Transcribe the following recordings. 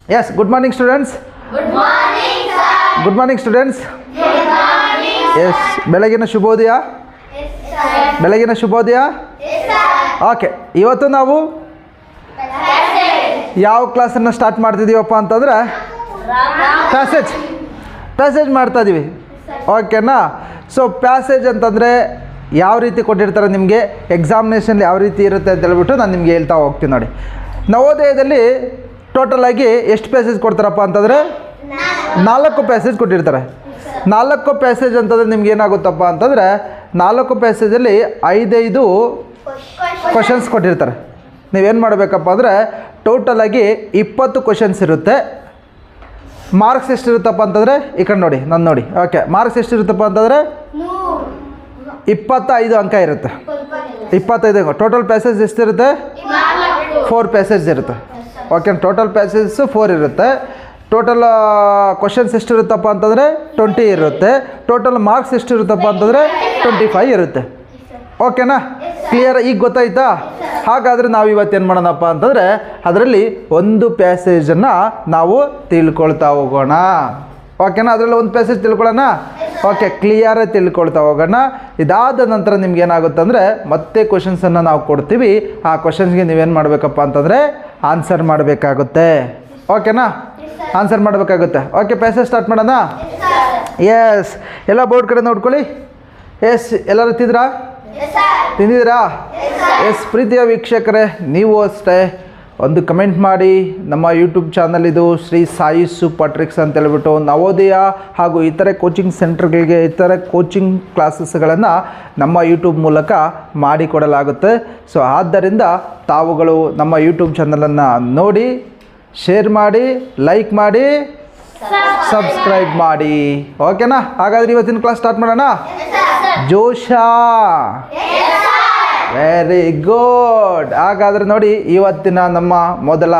Yes, good morning students. Good morning, sir. Good morning students. Good morning. Yes, ಬೆಳಗಿನ ಶುಭೋದಯ. Yes, sir. ಬೆಳಗಿನ ಶುಭೋದಯ. Yes, sir. Okay, ಇವತ್ತು ನಾವು Passage. ಯಾವ ಕ್ಲಾಸನ್ನು ಸ್ಟಾರ್ಟ್ ಮಾಡ್ತಿದ್ದೀವಪ್ಪ ಅಂತಂದರೆ ಪ್ಯಾಸೇಜ್ ಮಾಡ್ತಾ ಇದ್ದೀವಿ. ಓಕೆನಾ? ಸೊ ಪ್ಯಾಸೇಜ್ ಅಂತಂದರೆ ಯಾವ ರೀತಿ ಕೊಟ್ಟಿರ್ತಾರೆ ನಿಮಗೆ, ಎಕ್ಸಾಮಿನೇಷನ್ ಯಾವ ರೀತಿ ಇರುತ್ತೆ ಅಂತ ಹೇಳ್ಬಿಟ್ಟು ನಾನು ನಿಮಗೆ ಹೇಳ್ತಾ ಹೋಗ್ತೀನಿ ನೋಡಿ. ನವೋದಯದಲ್ಲಿ ಟೋಟಲಾಗಿ ಎಷ್ಟು ಪ್ಯಾಸೇಜ್ ಕೊಡ್ತಾರಪ್ಪ ಅಂತಂದರೆ 4 ಪ್ಯಾಸೇಜ್ ಕೊಟ್ಟಿರ್ತಾರೆ. 4 ಪ್ಯಾಸೇಜ್ ಅಂತಂದರೆ ನಿಮ್ಗೆ ಏನಾಗುತ್ತಪ್ಪ ಅಂತಂದರೆ 4 ಪ್ಯಾಸೇಜಲ್ಲಿ 5 ಕ್ವಶನ್ಸ್ ಕೊಟ್ಟಿರ್ತಾರೆ. ನೀವೇನು ಮಾಡಬೇಕಪ್ಪ ಅಂದರೆ ಟೋಟಲಾಗಿ 20 ಕ್ವಶನ್ಸ್ ಇರುತ್ತೆ. ಮಾರ್ಕ್ಸ್ ಎಷ್ಟಿರುತ್ತಪ್ಪ ಅಂತಂದರೆ ಈ ಕಡೆ ನೋಡಿ, ನಾನು ನೋಡಿ. ಓಕೆ, ಮಾರ್ಕ್ಸ್ ಎಷ್ಟಿರುತ್ತಪ್ಪ ಅಂತಂದರೆ 25 ಅಂಕ ಇರುತ್ತೆ. 25 ಅಂಕ. ಟೋಟಲ್ ಪ್ಯಾಸೇಜ್ ಎಷ್ಟಿರುತ್ತೆ? 4 ಪ್ಯಾಸೇಜ್ ಇರುತ್ತೆ. ಓಕೆ, ಟೋಟಲ್ ಪ್ಯಾಸೇಜಸ್ 4 ಇರುತ್ತೆ. ಟೋಟಲ್ ಕ್ವಶನ್ಸ್ ಎಷ್ಟಿರುತ್ತಪ್ಪ ಅಂತಂದರೆ 20 ಇರುತ್ತೆ. ಟೋಟಲ್ ಮಾರ್ಕ್ಸ್ ಎಷ್ಟಿರುತ್ತಪ್ಪ ಅಂತಂದರೆ 25 ಇರುತ್ತೆ. ಓಕೆನಾ? ಕ್ಲಿಯರ್? ಈಗ ಗೊತ್ತಾಯ್ತಾ? ಹಾಗಾದರೆ ನಾವು ಇವತ್ತೇನು ಮಾಡೋಣಪ್ಪ ಅಂತಂದರೆ ಅದರಲ್ಲಿ ಒಂದು ಪ್ಯಾಸೇಜನ್ನು ನಾವು ತಿಳ್ಕೊಳ್ತಾ ಹೋಗೋಣ. ಓಕೆನಾ? ಅದರಲ್ಲಿ ಒಂದು ಪ್ಯಾಸೇಜ್ ತಿಳ್ಕೊಳ್ಳೋಣ. ಓಕೆ, ಕ್ಲಿಯರಾಗಿ ತಿಳ್ಕೊಳ್ತಾ ಹೋಗೋಣ. ಇದಾದ ನಂತರ ನಿಮ್ಗೆ ಏನಾಗುತ್ತೆ ಅಂದರೆ ಮತ್ತೆ ಕ್ವಶನ್ಸನ್ನು ನಾವು ಕೊಡ್ತೀವಿ. ಆ ಕ್ವಶನ್ಸ್ಗೆ ನೀವೇನು ಮಾಡಬೇಕಪ್ಪ ಅಂತಂದರೆ ಆನ್ಸರ್ ಮಾಡಬೇಕಾಗುತ್ತೆ. ಓಕೆನಾ? ಆನ್ಸರ್ ಮಾಡಬೇಕಾಗುತ್ತೆ. ಓಕೆ, ಪ್ಯಾಸೇಜ್ ಸ್ಟಾರ್ಟ್ ಮಾಡೋಣ. ಎಸ್, ಎಲ್ಲ ಬೋರ್ಡ್ ಕಡೆ ನೋಡ್ಕೊಳ್ಳಿ. ಎಸ್, ಎಲ್ಲರೂ ತಿಂದಿದ್ದೀರಾ? ಎಸ್, ಪ್ರೀತಿಯ ವೀಕ್ಷಕರೇ, ನೀವು ಅಷ್ಟೇ ಒಂದು ಕಮೆಂಟ್ ಮಾಡಿ. ನಮ್ಮ ಯೂಟ್ಯೂಬ್ ಚಾನಲ್ ಇದು ಶ್ರೀ ಸಾಯಿ ಸೂಪರ್ ಟ್ರಿಕ್ಸ್ ಅಂತ ಹೇಳ್ಬಿಟ್ಟು ನವೋದಯ ಹಾಗೂ ಇತರೆ ಕೋಚಿಂಗ್ ಸೆಂಟರ್ಗಳಿಗೆ ಇತರೆ ಕೋಚಿಂಗ್ ಕ್ಲಾಸಸ್ಗಳನ್ನು ನಮ್ಮ ಯೂಟ್ಯೂಬ್ ಮೂಲಕ ಮಾಡಿಕೊಡಲಾಗುತ್ತೆ. ಸೊ ಆದ್ದರಿಂದ ತಾವುಗಳು ನಮ್ಮ ಯೂಟ್ಯೂಬ್ ಚಾನಲನ್ನು ನೋಡಿ, ಶೇರ್ ಮಾಡಿ, ಲೈಕ್ ಮಾಡಿ, ಸಬ್ಸ್ಕ್ರೈಬ್ ಮಾಡಿ. ಓಕೆನಾ? ಹಾಗಾದರೆ ಇವತ್ತಿನ ಕ್ಲಾಸ್ ಸ್ಟಾರ್ಟ್ ಮಾಡೋಣ. ಜೋಶಾ, ವೆರಿ ಗುಡ್. ಹಾಗಾದರೆ ನೋಡಿ, ಇವತ್ತಿನ ನಮ್ಮ ಮೊದಲ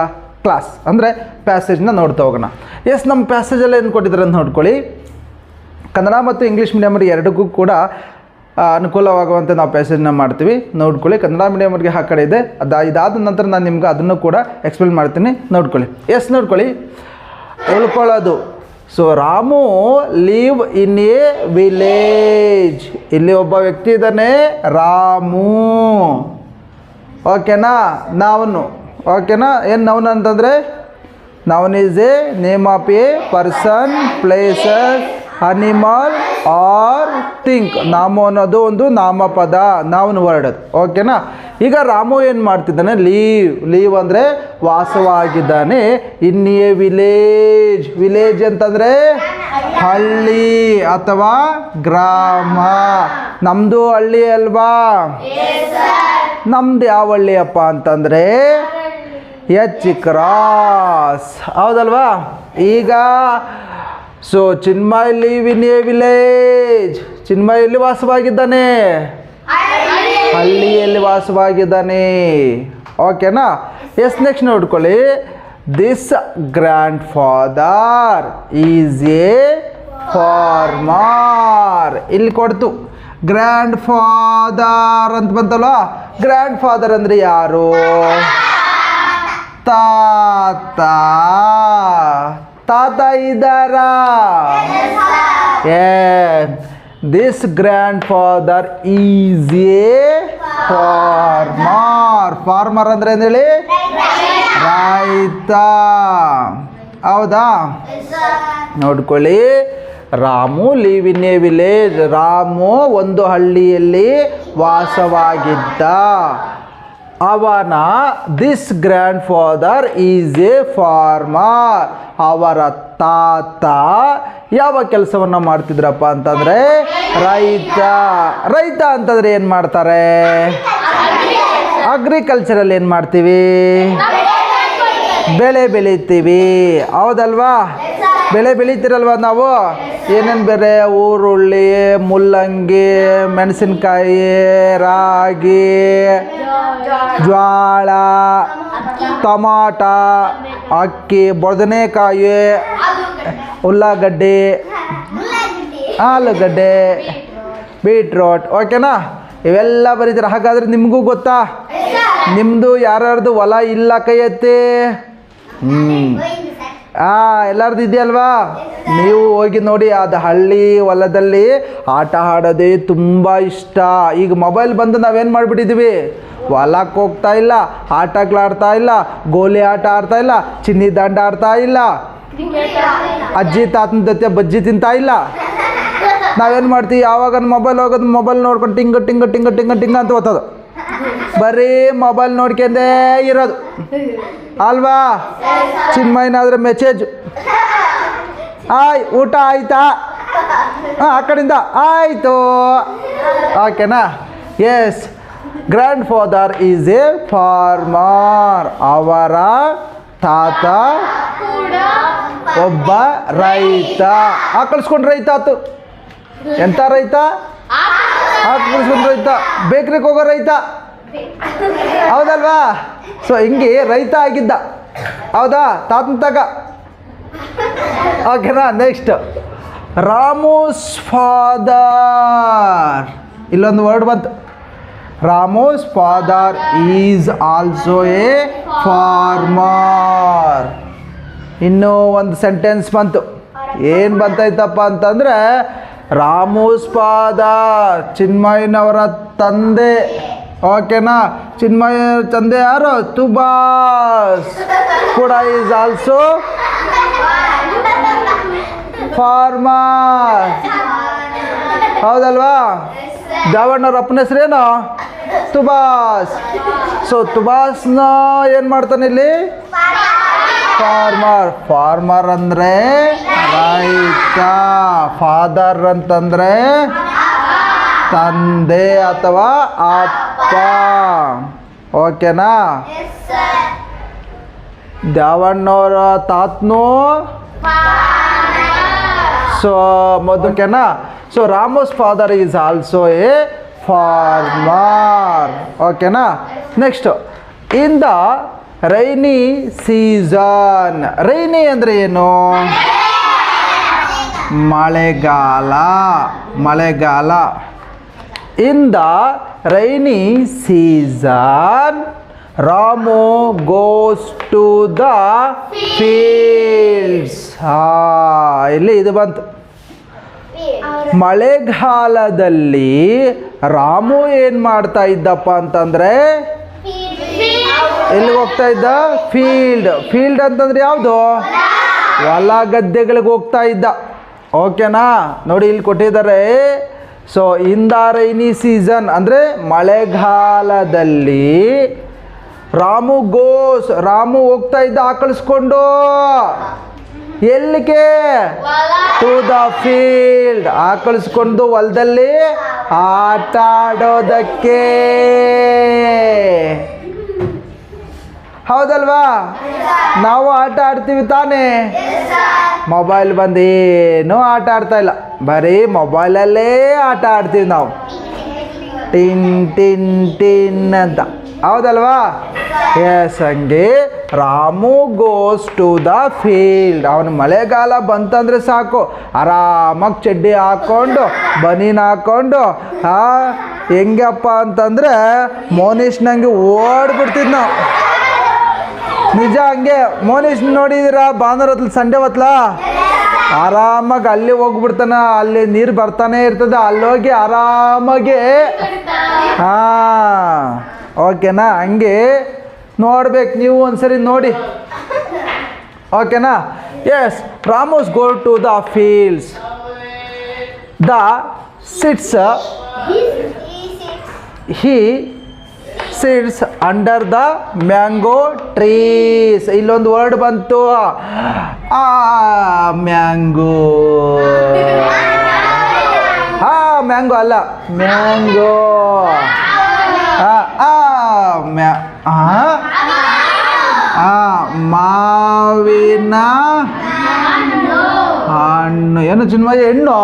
ಕ್ಲಾಸ್ ಅಂದರೆ ಪ್ಯಾಸೇಜ್ನ ನೋಡ್ತಾ ಹೋಗೋಣ. ಎಸ್, ನಮ್ಮ ಪ್ಯಾಸೇಜಲ್ಲಿ ಏನು ಕೊಟ್ಟಿದ್ದಾರೆ ಅಂತ ನೋಡ್ಕೊಳ್ಳಿ. ಕನ್ನಡ ಮತ್ತು ಇಂಗ್ಲೀಷ್ ಮೀಡಿಯಮ್ರಿಗೆ ಎರಡಕ್ಕೂ ಕೂಡ ಅನುಕೂಲವಾಗುವಂತೆ ನಾವು ಪ್ಯಾಸೇಜ್ನ ಮಾಡ್ತೀವಿ. ನೋಡ್ಕೊಳ್ಳಿ, ಕನ್ನಡ ಮೀಡಿಯಮ್ರಿಗೆ ಆ ಕಡೆ ಇದೆ. ಇದಾದ ನಂತರ ನಾನು ನಿಮ್ಗೆ ಅದನ್ನು ಕೂಡ ಎಕ್ಸ್ಪ್ಲೇನ್ ಮಾಡ್ತೀನಿ. ನೋಡ್ಕೊಳ್ಳಿ. ಎಸ್, ನೋಡ್ಕೊಳ್ಳಿ, ಉಳ್ಕೊಳ್ಳೋದು. So Ramu live in a village. ಇಲ್ಲಿ ಒಬ್ಬ ವ್ಯಕ್ತಿ ಇದ್ದಾನೆ, ರಾಮು. ಓಕೆನಾ? ನೌನು. ಓಕೆನಾ? ಏನು ನೌನ್ ಅಂತಂದರೆ noun is a name of a person, places, animal or thing. ನಾಮು ಅನ್ನೋದು ಒಂದು ನಾಮಪದ, ನೌನ್ ವರ್ಡ್ ಅದು. ಓಕೆನಾ? ಈಗ ರಾಮು ಏನು ಮಾಡ್ತಿದ್ದಾನೆ? ಲೀವ್ ಅಂದರೆ ವಾಸವಾಗಿದ್ದಾನೆ. In a village. ವಿಲೇಜ್ ಅಂತಂದರೆ ಹಳ್ಳಿ ಅಥವಾ ಗ್ರಾಮ. ನಮ್ಮದು ಹಳ್ಳಿ ಅಲ್ವಾ? ನಮ್ದು ಯಾವ ಹಳ್ಳಿಯಪ್ಪ ಅಂತಂದರೆ ಎಚ್ ಕ್ರಾಸ್. ಹೌದಲ್ವಾ? ಈಗ so Chinmay live in a village. ಚಿನ್ಮಯ್ ಎಲ್ಲಿ ವಾಸವಾಗಿದ್ದಾನೆ? ಹಳ್ಳಿಯಲ್ಲಿ ವಾಸವಾಗಿದ್ದಾನೆ. ಓಕೆನಾ? ಎಸ್, ನೆಕ್ಸ್ಟ್ ನೋಡ್ಕೊಳ್ಳಿ. This grandfather is a farmer. ಇಲ್ಲಿ ಕೊಡ್ತು ಗ್ರ್ಯಾಂಡ್ ಫಾದರ್ ಅಂತ ಬಂತಲ್ವ. ಗ್ರ್ಯಾಂಡ್ ಫಾದರ್ ಅಂದರೆ ಯಾರು? ತಾತ ಇದ್ದಾರಾ? This grandfather is a farmer. Farmer ಅಂದರೆ ಅಂದೇಳಿ ರೈತ. ಹೌದಾ? ನೋಡ್ಕೊಳ್ಳಿ, Ramu live in a village. ರಾಮು ಒಂದು ಹಳ್ಳಿಯಲ್ಲಿ ವಾಸವಾಗಿದ್ದ. ಅವನ this grandfather is a farmer. ಅವರ ತಾತ ಯಾವ ಕೆಲಸವನ್ನು ಮಾಡ್ತಿದ್ರಪ್ಪ ಅಂತಂದರೆ ರೈತ. ರೈತ ಅಂತಂದರೆ ಏನು ಮಾಡ್ತಾರೆ? ಅಗ್ರಿಕಲ್ಚರಲ್ಲಿ ಏನು ಮಾಡ್ತೀವಿ? ಬೆಳೆ ಬೆಳಿತೀವಿ. ಹೌದಲ್ವಾ? ಬೆಳೆ ಬೆಳಿತೀರಲ್ವ ನಾವು. ಏನೇನು ಬೇರೆ? ಈರುಳ್ಳಿ, ಮುಲ್ಲಂಗಿ, ಮೆಣಸಿನ್ಕಾಯಿ, ರಾಗಿ, ಜ್ವಾಳ, ಟೊಮಾಟ, ಅಕ್ಕಿ, ಬದನೆಕಾಯಿ, ಉಳ್ಳಾಗಡ್ಡಿ, ಆಲೂಗಡ್ಡೆ, ಬೀಟ್ರೋಟ್. ಓಕೆನಾ? ಇವೆಲ್ಲ ಬರೀತೀರ. ಹಾಗಾದರೆ ನಿಮಗೂ ಗೊತ್ತಾ? ನಿಮ್ಮದು ಯಾರ್ಯಾರ್ದು ಹೊಲ ಇಲ್ಲ ಕೈ ಎತ್ತಿ. ಎಲ್ಲರದ್ದು ಇದೆಯಲ್ವಾ? ನೀವು ಹೋಗಿ ನೋಡಿ, ಅದು ಹಳ್ಳಿ ಹೊಲದಲ್ಲಿ ಆಟ ಆಡೋದೇ ತುಂಬ ಇಷ್ಟ. ಈಗ ಮೊಬೈಲ್ ಬಂದು ನಾವೇನು ಮಾಡಿಬಿಟ್ಟಿದ್ದೀವಿ, ಹೊಲಕ್ಕೆ ಹೋಗ್ತಾ ಇಲ್ಲ, ಆಟಗಳಾಡ್ತಾ ಇಲ್ಲ, ಗೋಲಿ ಆಟ ಆಡ್ತಾ ಇಲ್ಲ, ಚಿನ್ನಿ ದಂಡ ಆಡ್ತಾ ಇಲ್ಲ, ಅಜ್ಜಿ ತಾತನ ಜೊತೆ ಬಜ್ಜಿ ತಿಂತಾ ಇಲ್ಲ. ನಾವೇನು ಮಾಡ್ತೀವಿ, ಯಾವಾಗ ಮೊಬೈಲ್ ಹೋಗೋದು, ಮೊಬೈಲ್ ನೋಡ್ಕೊಂಡು ಟಿಂಗ ಟಿಂಗ ಟಿಂಗ ಟಿಂಗ ಟಿಂಗ ಅಂತ ಓದ್ತದು. ಬರೀ ಮೊಬೈಲ್ ನೋಡ್ಕೊಂಡೇ ಇರೋದು ಅಲ್ವಾ? ಚಿನ್ಮಯ್ಯನಾದ್ರೆ ಮೆಸೇಜು, ಊಟ ಆಯ್ತಾ, ಆ ಕಡೆಯಿಂದ ಆಯಿತು, ಓಕೆನಾ? Yes, grandfather is a farmer. ಅವರ ತಾತ ಒಬ್ಬ ರೈತ. ಕಳಿಸ್ಕೊಂಡು ರೈತ ಆತು. ಎಂಥ ರೈತ? ಕಳಿಸ್ಕೊಂಡು ರೈತ, ಬೇಕ್ರಿಗೆ ಹೋಗೋ ರೈತ, ಹೌದಲ್ವಾ? ಸೊ ಹಿಂಗೆ ರೈತ ಆಗಿದ್ದ, ಹೌದಾ? ತಾತನ ತಗ, ಓಕೆನಾ? Next, Ramu's father. ಇಲ್ಲೊಂದು ವರ್ಡ್ ಬಂತು, Ramu's father is also a farmer. ಇನ್ನೂ ಒಂದು ಸೆಂಟೆನ್ಸ್ ಬಂತು. ಏನು ಬಂತೈತಪ್ಪ ಅಂತಂದರೆ, ರಾಮೂಸ್ ಫಾದರ್ ಚಿನ್ಮಯ್ಯನವರ ತಂದೆ, ಓಕೆನಾ? ಚಿನ್ಮಯ್ಯ ತಂದೆ ಯಾರು? ತುಬಾಸ್ ಕೂಡ ಈಸ್ ಆಲ್ಸೋ ಫಾರ್ಮರ್, ಹೌದಲ್ವಾ? ದ್ಯಾವಣ್ಣವ್ರ ಅಪ್ಪನ ಹೆಸರೇನು? ತುಬಾಸ್. ಸೊ ತುಬಾಸ್ನ ಏನು ಮಾಡ್ತಾನೆ ಇಲ್ಲಿ? ಫಾರ್ಮರ್. ಫಾರ್ಮರ್ ಅಂದರೆ ರೈತ, ಫಾದರ್ ಅಂತಂದರೆ ತಂದೆ ಅಥವಾ ಅಪ್ಪ, ಓಕೆನಾ? ದ್ಯಾವಣ್ಣವರ ತಾತನು ಸೊ ಮೊದಲುಕೆನಾ? So Ramu's father is also a farmer, ಓಕೆನಾ? Next, in the rainy season. Rainy ಅಂದರೆ ಏನು? ಮಳೆಗಾಲ, ಮಳೆಗಾಲ. In the rainy season Ramu goes to the fields. ಇಲ್ಲಿ ಇದು ಬಂತು. ಮಳೆಗಾಲದಲ್ಲಿ ರಾಮು ಏನು ಮಾಡ್ತಾ ಇದ್ದಪ್ಪ ಅಂತಂದರೆ, ಎಲ್ಲಿಗೆ ಹೋಗ್ತಾ ಇದ್ದ? ಫೀಲ್ಡ್. ಫೀಲ್ಡ್ ಅಂತಂದ್ರೆ ಯಾವುದು? ಹೊಲ ಗದ್ದೆಗಳಿಗೆ ಹೋಗ್ತಾ ಇದ್ದ, ಓಕೆನಾ? ನೋಡಿ ಇಲ್ಲಿ ಕೊಟ್ಟಿದ್ದಾರೆ. So in the rainy season ಅಂದರೆ ಮಳೆಗಾಲದಲ್ಲಿ ರಾಮು ಹೋಗ್ತಾ ಇದ್ದ ಆಕಳಿಸ್ಕೊಂಡು ಎಲ್ಲಿಗೆ? To the field. ಆಕಳಿಸ್ಕೊಂಡು ಹೊಲದಲ್ಲಿ ಆಟ ಆಡೋದಕ್ಕೆ, ಹೌದಲ್ವಾ? ನಾವು ಆಟ ಆಡ್ತೀವಿ ತಾನೇ? ಮೊಬೈಲ್ ಬಂದೇನು ಆಟ ಆಡ್ತಾ ಇಲ್ಲ, ಬರೀ ಮೊಬೈಲಲ್ಲೇ ಆಟ ಆಡ್ತೀವಿ ನಾವು, ಟಿನ್ ಟಿನ್ ಟಿನ್ ಅಂತ, ಹೌದಲ್ವಾ? ಎಸ್, ಹಂಗೆ Ramu goes to the field. ಅವನು ಮಳೆಗಾಲ ಬಂತಂದರೆ ಸಾಕು, ಆರಾಮಾಗಿ ಚಡ್ಡಿ ಹಾಕ್ಕೊಂಡು ಬನೀನ್ ಹಾಕ್ಕೊಂಡು ಹೆಂಗಪ್ಪ ಅಂತಂದರೆ ಮೋನಿಷ್ನಂಗೆ ಓಡ್ಬಿಡ್ತಿದ್ ನಾವು. ನಿಜ, ಹಂಗೆ ಮೋನಿಶ್ ನೋಡಿದ್ದೀರಾ? ಭಾನುವಾರ ಹೊತ್ತಲ್ಲಿ, ಸಂಡೇ ಹೊತ್ತಲ ಆರಾಮಾಗಿ ಅಲ್ಲಿ ಹೋಗ್ಬಿಡ್ತಾನೆ, ಅಲ್ಲಿ ನೀರು ಬರ್ತಾನೆ ಇರ್ತದೆ, ಅಲ್ಲೋಗಿ ಆರಾಮಾಗಿ ಓಕೆನಾ? ಹಂಗೆ ನೋಡ್ಬೇಕು, ನೀವು ಒಂದ್ಸರಿ ನೋಡಿ, ಓಕೆನಾ? Yes, Ramu's go to the fields. The sits he sits under the mango trees. ಇಲ್ಲೊಂದು ವರ್ಡ್ ಬಂತು, ಮ್ಯಾಂಗೋ. ಮ್ಯಾಂಗೋ ಅಲ್ಲ, ಮ್ಯಾಂಗೋ. ಮಾವಿನ ಹಣ್ಣು. ಏನು ಚಿನ್ಮಯ್ಯ? ಹೆಣ್ಣು?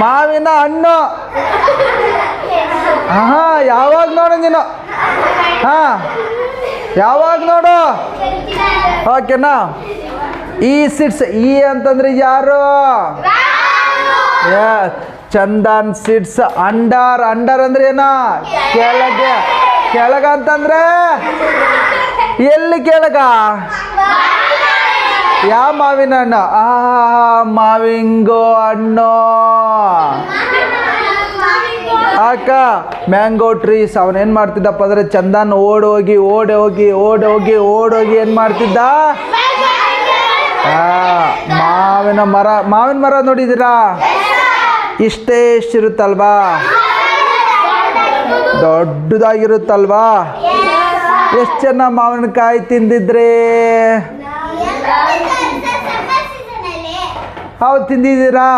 ಮಾವಿನ ಹಣ್ಣು. ಯಾವಾಗ ನೋಡು ನೀನು? ಯಾವಾಗ ನೋಡು? ಓಕೆನಾ? ಈ ಸಿಟ್ಸ್, ಈ ಅಂತಂದ್ರೆ ಯಾರು? Chandan sits under. ಅಂಡರ್ ಅಂದ್ರೆ ಏನ? ಕೆಳಗೆ. ಕೆಳಗ ಅಂತಂದ್ರೆ ಎಲ್ಲಿ ಕೆಳಗ? ಯಾವ ಮಾವಿನ ಹಣ್ಣು? ಮಾವಿಂಗೋ ಹಣ್ಣು. ಅಕ್ಕ ಮ್ಯಾಂಗೋ ಟ್ರೀಸ್. ಅವನೇನು ಮಾಡ್ತಿದ್ದಪ್ಪ ಅಂದರೆ ಚಂದನ್ ಓಡೋಗಿ ಏನು ಮಾಡ್ತಿದ್ದ? ಮಾವಿನ ಮರ ನೋಡಿದ್ದೀರಾ? ಎಷ್ಟಿರುತ್ತಲ್ವಾ? ದೊಡ್ಡದಾಗಿರುತ್ತಲ್ವಾ? ಎಷ್ಟು ಜನ ಮಾವಿನಕಾಯಿ ತಿಂದಿದ್ರಿ? ಹೌದು, ತಿಂದಿದ್ದೀರಾ?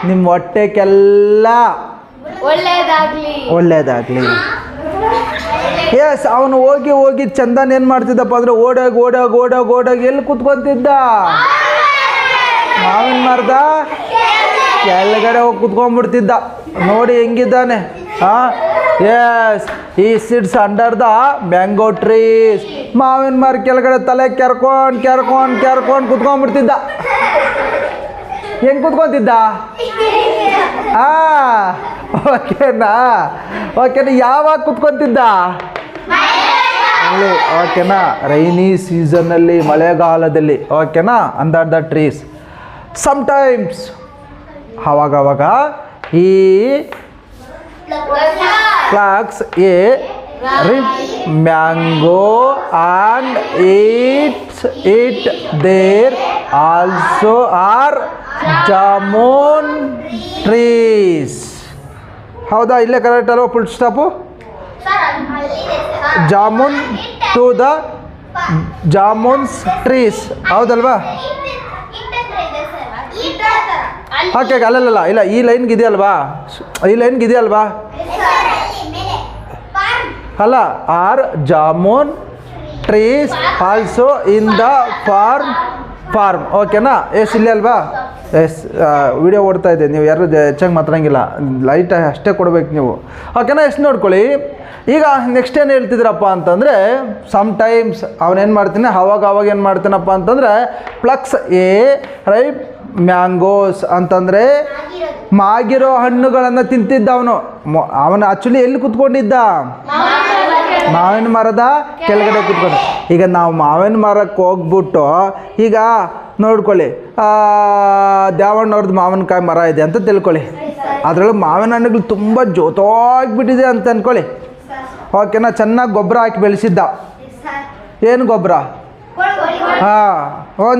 ನಿಮ್ಮ ಹೊಟ್ಟೆಗೆಲ್ಲ ಒಳ್ಳೇದಾಗ್ಲಿ. ಎಸ್, ಅವನು ಹೋಗಿ ಚಂದನ್ ಏನು ಮಾಡ್ತಿದ್ದಪ್ಪ ಅಂದರೆ ಓಡೋಗಿ ಎಲ್ಲಿ ಕುತ್ಕೊಂತಿದ್ದ? ಮಾವಿನ ಮರದ ಕೆಳಗಡೆ ಹೋಗಿ ಕುತ್ಕೊಂಡ್ಬಿಡ್ತಿದ್ದ. ನೋಡಿ ಹೆಂಗಿದ್ದಾನೆ. ಎಸ್, ಈ sits under the mango trees. ಮಾವಿನ ಮರ ಕೆಳಗಡೆ ತಲೆ ಕೆರ್ಕೊಂಡು ಕುತ್ಕೊಂಡ್ಬಿಡ್ತಿದ್ದ. ಹೆಂಗೆ ಕುತ್ಕೊಂತಿದ್ದ? ಓಕೆನಾ? ಯಾವಾಗ ಕುತ್ಕೊಂತಿದ್ದ? ಓಕೆನಾ? ರೈನಿ ಸೀಸನ್ನಲ್ಲಿ, ಮಳೆಗಾಲದಲ್ಲಿ. ಓಕೆನಾ? Under the trees. ಸಮ್ಟೈಮ್ಸ್ ಅವಾಗ ಈ plucks a mango and eats it. There also are jamun trees. ಹೌದಾ? ಇಲ್ಲೇ ಕರೆಕ್ಟ್ ಅಲ್ವಾ? Full stop. Jamun to the jamuns trees. ಹೌದಲ್ವಾ? ಓಕೆ, ಅಲ್ಲಲ್ಲ, ಇಲ್ಲ, ಈ ಲೈನ್ಗೆ ಇದೆಯಲ್ವಾ? ಅಲ್ಲ, are jamun trees also in the farm. ಓಕೆನಾ? ಎಸ್, ಇಲ್ಲೇ ಅಲ್ವಾ? ಎಸ್, ವಿಡಿಯೋ ಓಡ್ತಾ ಇದೆ, ನೀವು ಯಾರು ಹೆಚ್ಚಾಗಿ ಮಾತಾಡಂಗಿಲ್ಲ, ಲೈಟ್ ಅಷ್ಟೇ ಕೊಡ್ಬೇಕು ನೀವು. ಓಕೆನಾ? ಎಷ್ಟು ನೋಡ್ಕೊಳ್ಳಿ. ಈಗ ನೆಕ್ಸ್ಟ್ ಏನು ಹೇಳ್ತಿದ್ರಪ್ಪ ಅಂತಂದರೆ, ಸಮ್ಟೈಮ್ಸ್ ಅವನೇನು ಮಾಡ್ತೀನಿ, ಅವಾಗ ಏನು ಮಾಡ್ತೀನಪ್ಪ ಅಂತಂದರೆ, ಪ್ಲಕ್ಸ್ ಎ ರೈಪ್ ಮ್ಯಾಂಗೋಸ್ ಅಂತಂದರೆ ಮಾಗಿರೋ ಹಣ್ಣುಗಳನ್ನು ತಿಂತಿದ್ದ ಅವನು. ಆ್ಯಕ್ಚುಲಿ ಎಲ್ಲಿ ಕುತ್ಕೊಂಡಿದ್ದ? ಮಾವಿನ ಮರದ ಕೆಳಗಡೆ ಕುತ್ಕೊಂಡು. ಈಗ ನಾವು ಮಾವಿನ ಮರಕ್ಕೆ ಹೋಗ್ಬಿಟ್ಟು ಈಗ ನೋಡ್ಕೊಳ್ಳಿ, ದ್ಯಾವಣ್ಣವ್ರದ್ದು ಮಾವಿನಕಾಯಿ ಮರ ಇದೆ ಅಂತ ತಿಳ್ಕೊಳ್ಳಿ. ಅದರೊಳಗೆ ಮಾವಿನ ಹಣ್ಣುಗಳು ತುಂಬ ಜೋತಾಗಿಬಿಟ್ಟಿದೆ ಅಂತ ಅಂದ್ಕೊಳ್ಳಿ. ಓಕೆನಾ? ಚೆನ್ನಾಗಿ ಗೊಬ್ಬರ ಹಾಕಿ ಬೆಳೆಸಿದ್ದ. ಏನು ಗೊಬ್ಬರ?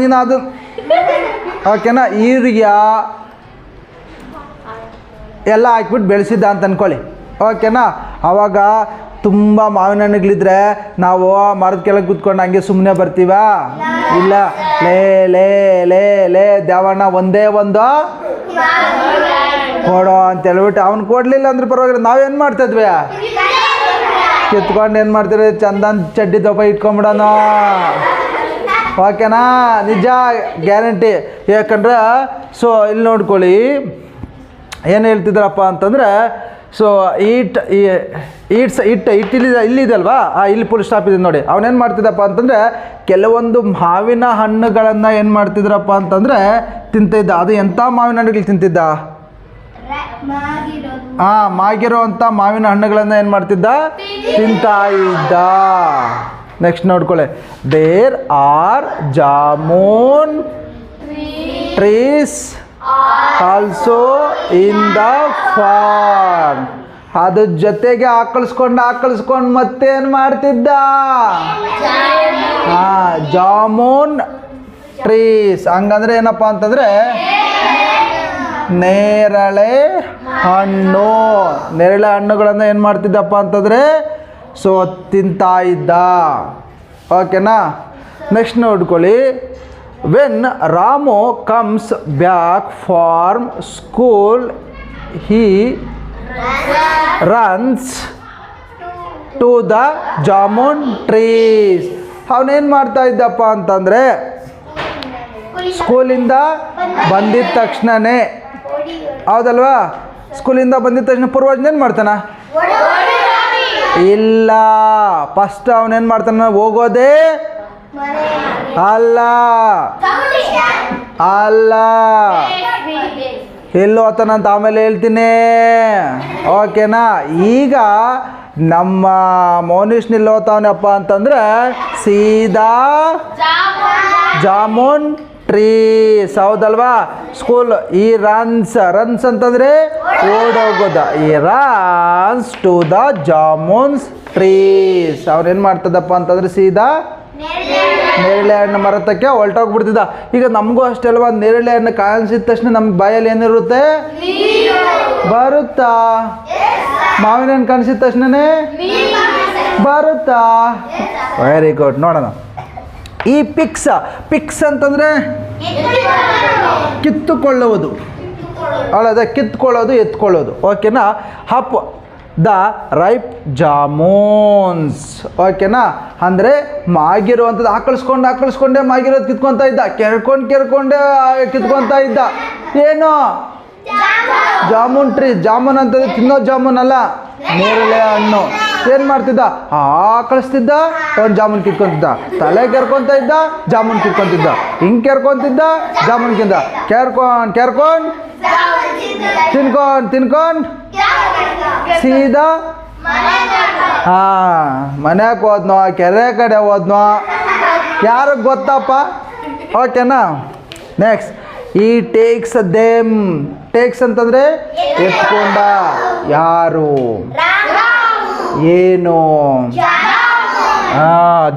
ನೀನು ಅದು ಓಕೆನಾ? ಯೂರಿಯಾ ಎಲ್ಲ ಹಾಕ್ಬಿಟ್ಟು ಬೆಳೆಸಿದ್ದ ಅಂತ ಅಂದ್ಕೊಳ್ಳಿ. ಓಕೆನಾ? ಆವಾಗ ತುಂಬ ಮಾವಿನ ಹಣ್ಣುಗಳಿದ್ರೆ ನಾವು ಮರದ ಕೆಳಗೆ ಕೂತ್ಕೊಂಡು ಹಂಗೆ ಸುಮ್ಮನೆ ಬರ್ತೀವಾ? ಇಲ್ಲ. ಲೇ ದ್ಯಾವಣ್ಣ ಒಂದೇ ಒಂದು ಕೊಡೋ ಅಂತ ಹೇಳ್ಬಿಟ್ಟು ಅವ್ನು ಕೊಡಲಿಲ್ಲ ಅಂದ್ರೆ ಪರವಾಗಿಲ್ಲ, ನಾವೇನು ಮಾಡ್ತಿದ್ವಿ? ಕಿತ್ಕೊಂಡು ಏನು ಮಾಡ್ತೀರಿ? ಚಂದನ್ ಚಡ್ಡಿ ದಪ್ಪ ಇಟ್ಕೊಂಬಿಡೋಣ. ಓಕೆನಾ? ನಿಜ, ಗ್ಯಾರಂಟಿ. ಯಾಕಂದ್ರೆ ಇಲ್ಲಿ ನೋಡ್ಕೊಳ್ಳಿ ಏನು ಹೇಳ್ತಿದ್ರಪ್ಪ ಅಂತಂದರೆ, ಇಲ್ಲಿದೆ ಅಲ್ವಾ? ಇಲ್ಲಿ ಫುಲ್ ಸ್ಟಾಪ್ ಇದೆ ನೋಡಿ. ಅವನೇನು ಮಾಡ್ತಿದ್ದಪ್ಪ ಅಂತಂದರೆ, ಕೆಲವೊಂದು ಮಾವಿನ ಹಣ್ಣುಗಳನ್ನು ಏನು ಮಾಡ್ತಿದ್ರಪ್ಪ ಅಂತಂದರೆ ತಿಂತಿದ್ದ. ಅದು ಎಂಥ ಮಾವಿನ ಹಣ್ಣುಗಳು ತಿಂತಿದ್ದ? ಮಾಗಿರೋ ಅಂಥ ಮಾವಿನ ಹಣ್ಣುಗಳನ್ನು ಏನು ಮಾಡ್ತಿದ್ದ? ತಿಂತಾ ಇದ್ದ. ನೆಕ್ಸ್ಟ್ ನೋಡ್ಕೊಳ್ಳಿ, there are jamun trees also in the farm. ಅದ್ರ ಜೊತೆಗೆ ಆಕಳಿಸ್ಕೊಂಡು ಮತ್ತೇನು ಮಾಡ್ತಿದ್ದ? ಜಾಮೂನ್ ಟ್ರೀಸ್. ಹಂಗಂದ್ರೆ ಏನಪ್ಪ ಅಂತಂದರೆ ನೇರಳೆ ಹಣ್ಣುಗಳನ್ನು ಏನು ಮಾಡ್ತಿದ್ದಪ್ಪ ಅಂತಂದರೆ ತಿಂತಾ ಇದ್ದ. ಓಕೆನಾ? ನೆಕ್ಸ್ಟ್ ನೋಡ್ಕೊಳ್ಳಿ, when Ramu comes back from school he runs to the jamun trees. ಅವನೇನು ಮಾಡ್ತಾ ಇದ್ದಪ್ಪ ಅಂತಂದರೆ, ಸ್ಕೂಲಿಂದ ಬಂದಿದ್ದ ತಕ್ಷಣನೇ, ಹೌದಲ್ವಾ? ಸ್ಕೂಲಿಂದ ಬಂದಿದ್ದ ತಕ್ಷಣ ಪೂರ್ವಜನ ಏನು ಮಾಡ್ತಾನ? ಇಲ್ಲ, ಫಸ್ಟ್ ಅವನೇನು ಮಾಡ್ತಾನ? ಹೋಗೋದೇ ಅಲ್ಲ, ಎಲ್ಲೋ ಆತನಂತ ಆಮೇಲೆ ಹೇಳ್ತೀನಿ. ಓಕೆನಾ? ಈಗ ನಮ್ಮ ಮೌನೀಶ್ ನಿಲ್ಲೋತಾವನಪ್ಪ ಅಂತಂದ್ರೆ ಸೀದಾ ಜಾಮೂನ್ ಟ್ರೀಸ್ ಹೌದಲ್ವಾ ಸ್ಕೂಲ್ ಈ ರನ್ಸ್ ಅಂತಂದರೆ ಓಡೋಗೋದ he runs to the jamuns trees ಅವ್ರೇನು ಮಾಡ್ತದಪ್ಪ ಅಂತಂದ್ರೆ ಸೀದಾ ನೇರಳೆ ಹಣ್ಣು ಮರತಕ್ಕೆ ಹೊಲ್ಟೋಗ್ಬಿಡ್ತಿದ್ದ. ಈಗ ನಮಗೂ ಅಷ್ಟೇ ಅಲ್ವಾ, ನೇರಳೆ ಹಣ್ಣು ಕಾಣಿಸಿದ ತಕ್ಷಣ ನಮ್ಗೆ ಬಾಯಲ್ಲಿ ಏನಿರುತ್ತೆ ಬರುತ್ತಾ? ಮಾವಿನ ಹಣ್ಣು ಕಾಣಿಸಿದ ತಕ್ಷಣನೇ ಬರುತ್ತಾ? Very good. ನೋಡೋಣ ಈ ಪಿಕ್ಸ್ ಅಂತಂದರೆ ಕಿತ್ತುಕೊಳ್ಳುವುದು, ಅಲ್ಲದೆ ಕಿತ್ಕೊಳ್ಳೋದು ಎತ್ಕೊಳ್ಳೋದು. ಓಕೆನಾ? ಹಪ್ ದ ರೈಪ್ ಜಾಮೂನ್ಸ್. ಓಕೆನಾ? ಅಂದರೆ ಮಾಗಿರುವಂಥದ್ದು ಆಕಳಿಸ್ಕೊಂಡೇ ಮಾಗಿರೋದು ಕಿತ್ಕೊತಾ ಇದ್ದ, ಕೆರ್ಕೊಂಡೇ ಕಿತ್ಕೊತಾ ಇದ್ದ. ಏನು ಜಾಮೂನ್ ಟ್ರೀ, ಜಾಮೂನ್ ಅಂತಂದ್ರೆ ತಿನ್ನೋ ಜಾಮೂನ್ ಅಲ್ಲ, ನೇರಳೆ ಹಣ್ಣು. ಏನು ಮಾಡ್ತಿದ್ದ? ಆಕಳಿಸ್ತಿದ್ದ, ಒಂದು ಜಾಮೂನ್ ಕಿತ್ಕೊಂತಿದ್ದ, ತಲೆ ಕೆರ್ಕೊಂತ ಇದ್ದ, ಜಾಮೂನ್ ಕಿತ್ಕೊಂತಿದ್ದ, ಹಿಂಗೆ ಕೆರ್ಕೊಂತಿದ್ದ, ಜಾಮೂನ್ ಕಿಂದ ಕೆರ್ಕೊಂಡು ತಿನ್ಕೊಂಡು ಸೀದಾ ಮನ್ಯಾಗ ಹೋದ್ನೋ, ಕೆರೆ ಕಡೆ ಹೋದ್ನೋ, ಯಾರಿಗೆ ಗೊತ್ತಪ್ಪ? ಓಕೆನಾ? ನೆಕ್ಸ್ಟ್ ಈ ಟೇಕ್ಸ್ ಅಂತಂದರೆ ಎತ್ಕೊಂಡ. ಯಾರು? ಏನು?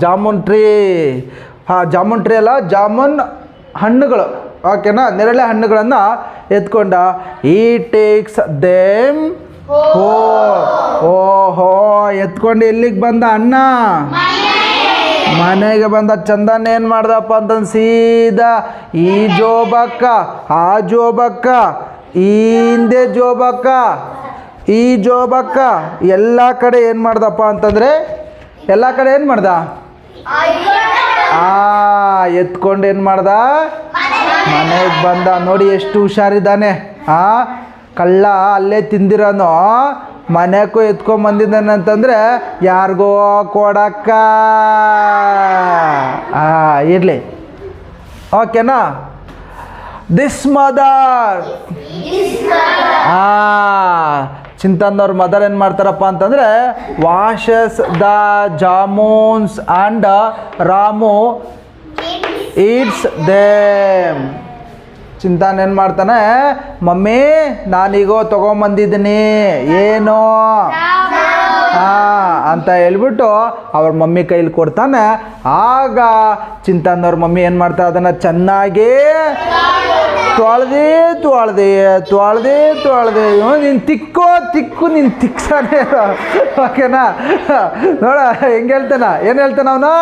ಜಾಮೂನ್ ಟ್ರೀ. ಜಾಮೂನ್ ಟ್ರೀ ಅಲ್ಲ, ಜಾಮೂನ್ ಹಣ್ಣುಗಳು. ಓಕೆನಾ? ನೇರಳೆ ಹಣ್ಣುಗಳನ್ನು ಎತ್ಕೊಂಡ. ಈ ಟೇಕ್ಸ್ ದೇಮ್ ಓಹೋ ಎತ್ಕೊಂಡು ಎಲ್ಲಿಗೆ ಬಂದ? ಅಣ್ಣ ಮನೆಗೆ ಬಂದ. ಚಂದನ್ ಏನು ಮಾಡ್ದಪ್ಪ ಅಂತಂದು ಸೀದಾ ಈ ಜೋಬಕ್ಕ, ಆ ಜೋಬಕ್ಕ, ಈ ಹಿಂದೆ ಜೋಬಕ್ಕ, ಈ ಜೋಬಕ್ಕ, ಎಲ್ಲ ಕಡೆ ಏನು ಮಾಡ್ದಪ್ಪ ಅಂತಂದರೆ ಎಲ್ಲ ಕಡೆ ಏನು ಮಾಡ್ದ? ಎತ್ಕೊಂಡು ಏನು ಮಾಡ್ದ? ಮನೆಗೆ ಬಂದ. ನೋಡಿ ಎಷ್ಟು ಹುಷಾರಿದ್ದಾನೆ. ಕಳ್ಳ ಅಲ್ಲೇ ತಿಂದಿರೋನು ಮನೆಗೂ ಎತ್ಕೊಂಬಂದಿದ್ದಾನಂತಂದರೆ ಯಾರಿಗೋ ಕೊಡಕ್ಕ. ಇರಲಿ. ಓಕೆನಾ? This mother. ಚಿಂತನ್ನವ್ರ ಮದರ್ ಏನು ಮಾಡ್ತಾರಪ್ಪ ಅಂತಂದರೆ washes the jamuns and Ramu eats them. ಚಿಂತಾನ್ ಏನು ಮಾಡ್ತಾನೆ? ಮಮ್ಮಿ ನಾನೀಗೋ ತೊಗೊಂಬಂದಿದ್ದೀನಿ. ಏನು ಅಂತ ಹೇಳ್ಬಿಟ್ಟು ಅವ್ರ ಮಮ್ಮಿ ಕೈಲಿ ಕೊಡ್ತಾನೆ. ಆಗ ಚಿಂತನ್ನವ್ರ ಮಮ್ಮಿ ಏನು ಮಾಡ್ತಾರೆ? ಅದನ್ನು ಚೆನ್ನಾಗಿ ತೊಳ್ದೆ ನೀನು ತಿಕ್ಕು ನೀನು ತಿಕ್ಸಾನೆ. ಓಕೆನಾ? ನೋಡ ಹೆಂಗೆ ಹೇಳ್ತಾನ, ಏನು ಹೇಳ್ತಾನ ಅವನು?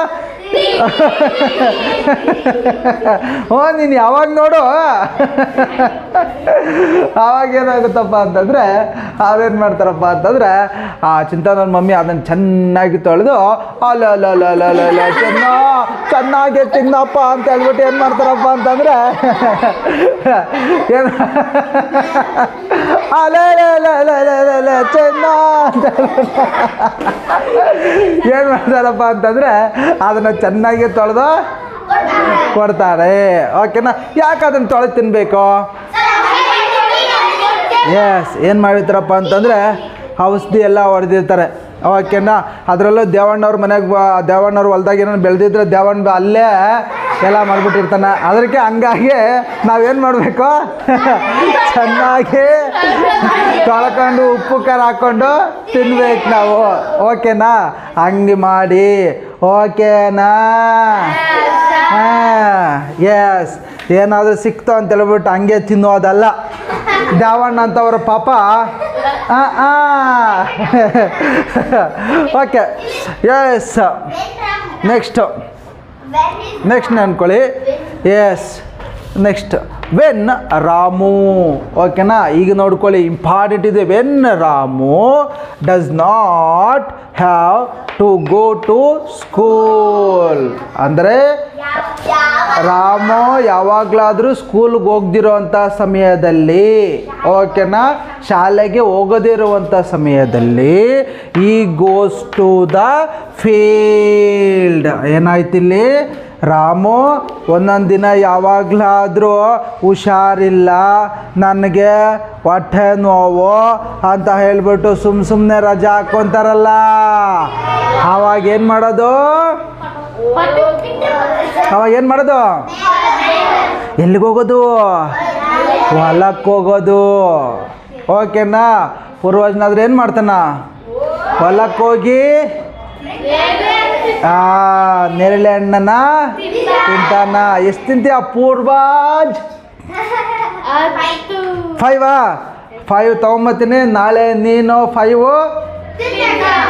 ನೀನು ಯಾವಾಗ ನೋಡು ಆವಾಗ ಏನಾಗುತ್ತಪ್ಪ ಅಂತಂದರೆ ಅವೇನು ಮಾಡ್ತಾರಪ್ಪ ಅಂತಂದರೆ ಆ ಚಿಂತನವ್ರ ಮಮ್ಮಿ ಅದನ್ನು ಚೆನ್ನಾಗಿ ತೊಳೆದು ಅಲ್ಲ ಚೆನ್ನಾಗಿ ತಿನ್ನಪ್ಪ ಅಂತ ಹೇಳ್ಬಿಟ್ಟು ಏನು ಮಾಡ್ತಾರಪ್ಪ ಅಂತಂದರೆ ಏನು ಚೆನ್ನ ಅಂತ ಏನು ಮಾಡ್ತಾರಪ್ಪ ಅಂತಂದರೆ ಅದನ್ನು ಚೆನ್ನಾಗಿ ತೊಳೆದು ಕೊಡ್ತಾರೆ. ಓಕೆನಾ? ಯಾಕೆ ಅದನ್ನು ತೊಳೆದು ತಿನ್ನಬೇಕು? ಎಸ್. ಏನು ಮಾಡಿರ್ತಾರಪ್ಪ ಅಂತಂದರೆ ಔಷಧಿ ಎಲ್ಲ ಹೊಡೆದಿರ್ತಾರೆ. ಓಕೆನಾ? ಅದರಲ್ಲೂ ದೇವಣ್ಣವ್ರ ಮನೆಗೆ ದೇವಣ್ಣವ್ರ ಹೊಲ್ದಾಗ ಏನೋ ಬೆಳೆದಿದ್ರೆ ದೇವಣ್ಣ ಅಲ್ಲೇ ಎಲ್ಲ ಮಾಡಿಬಿಟ್ಟಿರ್ತಾನೆ. ಅದಕ್ಕೆ ಹಂಗಾಗಿ ನಾವೇನು ಮಾಡಬೇಕು? ಚೆನ್ನಾಗಿ ತೊಳ್ಕೊಂಡು ಉಪ್ಪು ಖಾರ ಹಾಕ್ಕೊಂಡು ತಿನ್ಬೇಕು ನಾವು. ಓಕೆನಾ? ಹಂಗೆ ಮಾಡಿ. ಓಕೆನಾ? ಎಸ್. ಏನಾದರೂ ಸಿಕ್ತು ಅಂತ ಹೇಳ್ಬಿಟ್ಟು ಹಂಗೆ ತಿನ್ನೋದಲ್ಲ. ದ್ಯಾವಣ್ಣ ಅಂತವ್ರ ಪಾಪ. ಓಕೆ. ಎಸ್. ನೆಕ್ಸ್ಟ್ ಅನ್ಕೊಳ್ಳಿ. ಎಸ್. Next when Ramu. ಓಕೆನಾ? ಈಗ ನೋಡ್ಕೊಳ್ಳಿ, ಇಂಪಾರ್ಟೆಂಟ್ ಇದೆ. When Ramu does not have to go to school. ಅಂದರೆ ರಾಮು ಯಾವಾಗಲಾದರೂ ಸ್ಕೂಲ್ಗೆ ಹೋಗದಿರೋವಂಥ ಸಮಯದಲ್ಲಿ, ಓಕೆನಾ, ಶಾಲೆಗೆ ಹೋಗದೇ ಇರುವಂಥ ಸಮಯದಲ್ಲಿ ಈ ಗೋಸ್ ಟು ದ ಫೀಲ್ಡ್. ಏನಾಯ್ತಿಲ್ಲಿ? ರಾಮು ಒಂದೊಂದು ದಿನ ಯಾವಾಗಲಾದರೂ ಹುಷಾರಿಲ್ಲ, ನನಗೆ ಹೊಟ್ಟೆ ನೋವು ಅಂತ ಹೇಳ್ಬಿಟ್ಟು ಸುಮ್ಮನೆ ರಜಾ ಹಾಕ್ಕೊತಾರಲ್ಲ, ಆವಾಗ ಏನು ಮಾಡೋದು? ಅವಾಗ ಏನು ಮಾಡೋದು? ಎಲ್ಲಿಗೆ ಹೋಗೋದು? ಹೊಲಕ್ಕೆ ಹೋಗೋದು. ಓಕೆನಾ? ಪೂರ್ವಜನಾದ್ರೆ ಏನು ಮಾಡ್ತಾನ? ಹೊಲಕ್ಕೆ ಹೋಗಿ ನೇರಳೆ ಹಣ್ಣನ್ನ ತಿಂತಾನ. ಎಷ್ಟು ತಿಂತೀಯ ಪೂರ್ವಜ್? 5 ತಗೊಂಬತ್ತೀನಿ. ನಾಳೆ ನೀನು 5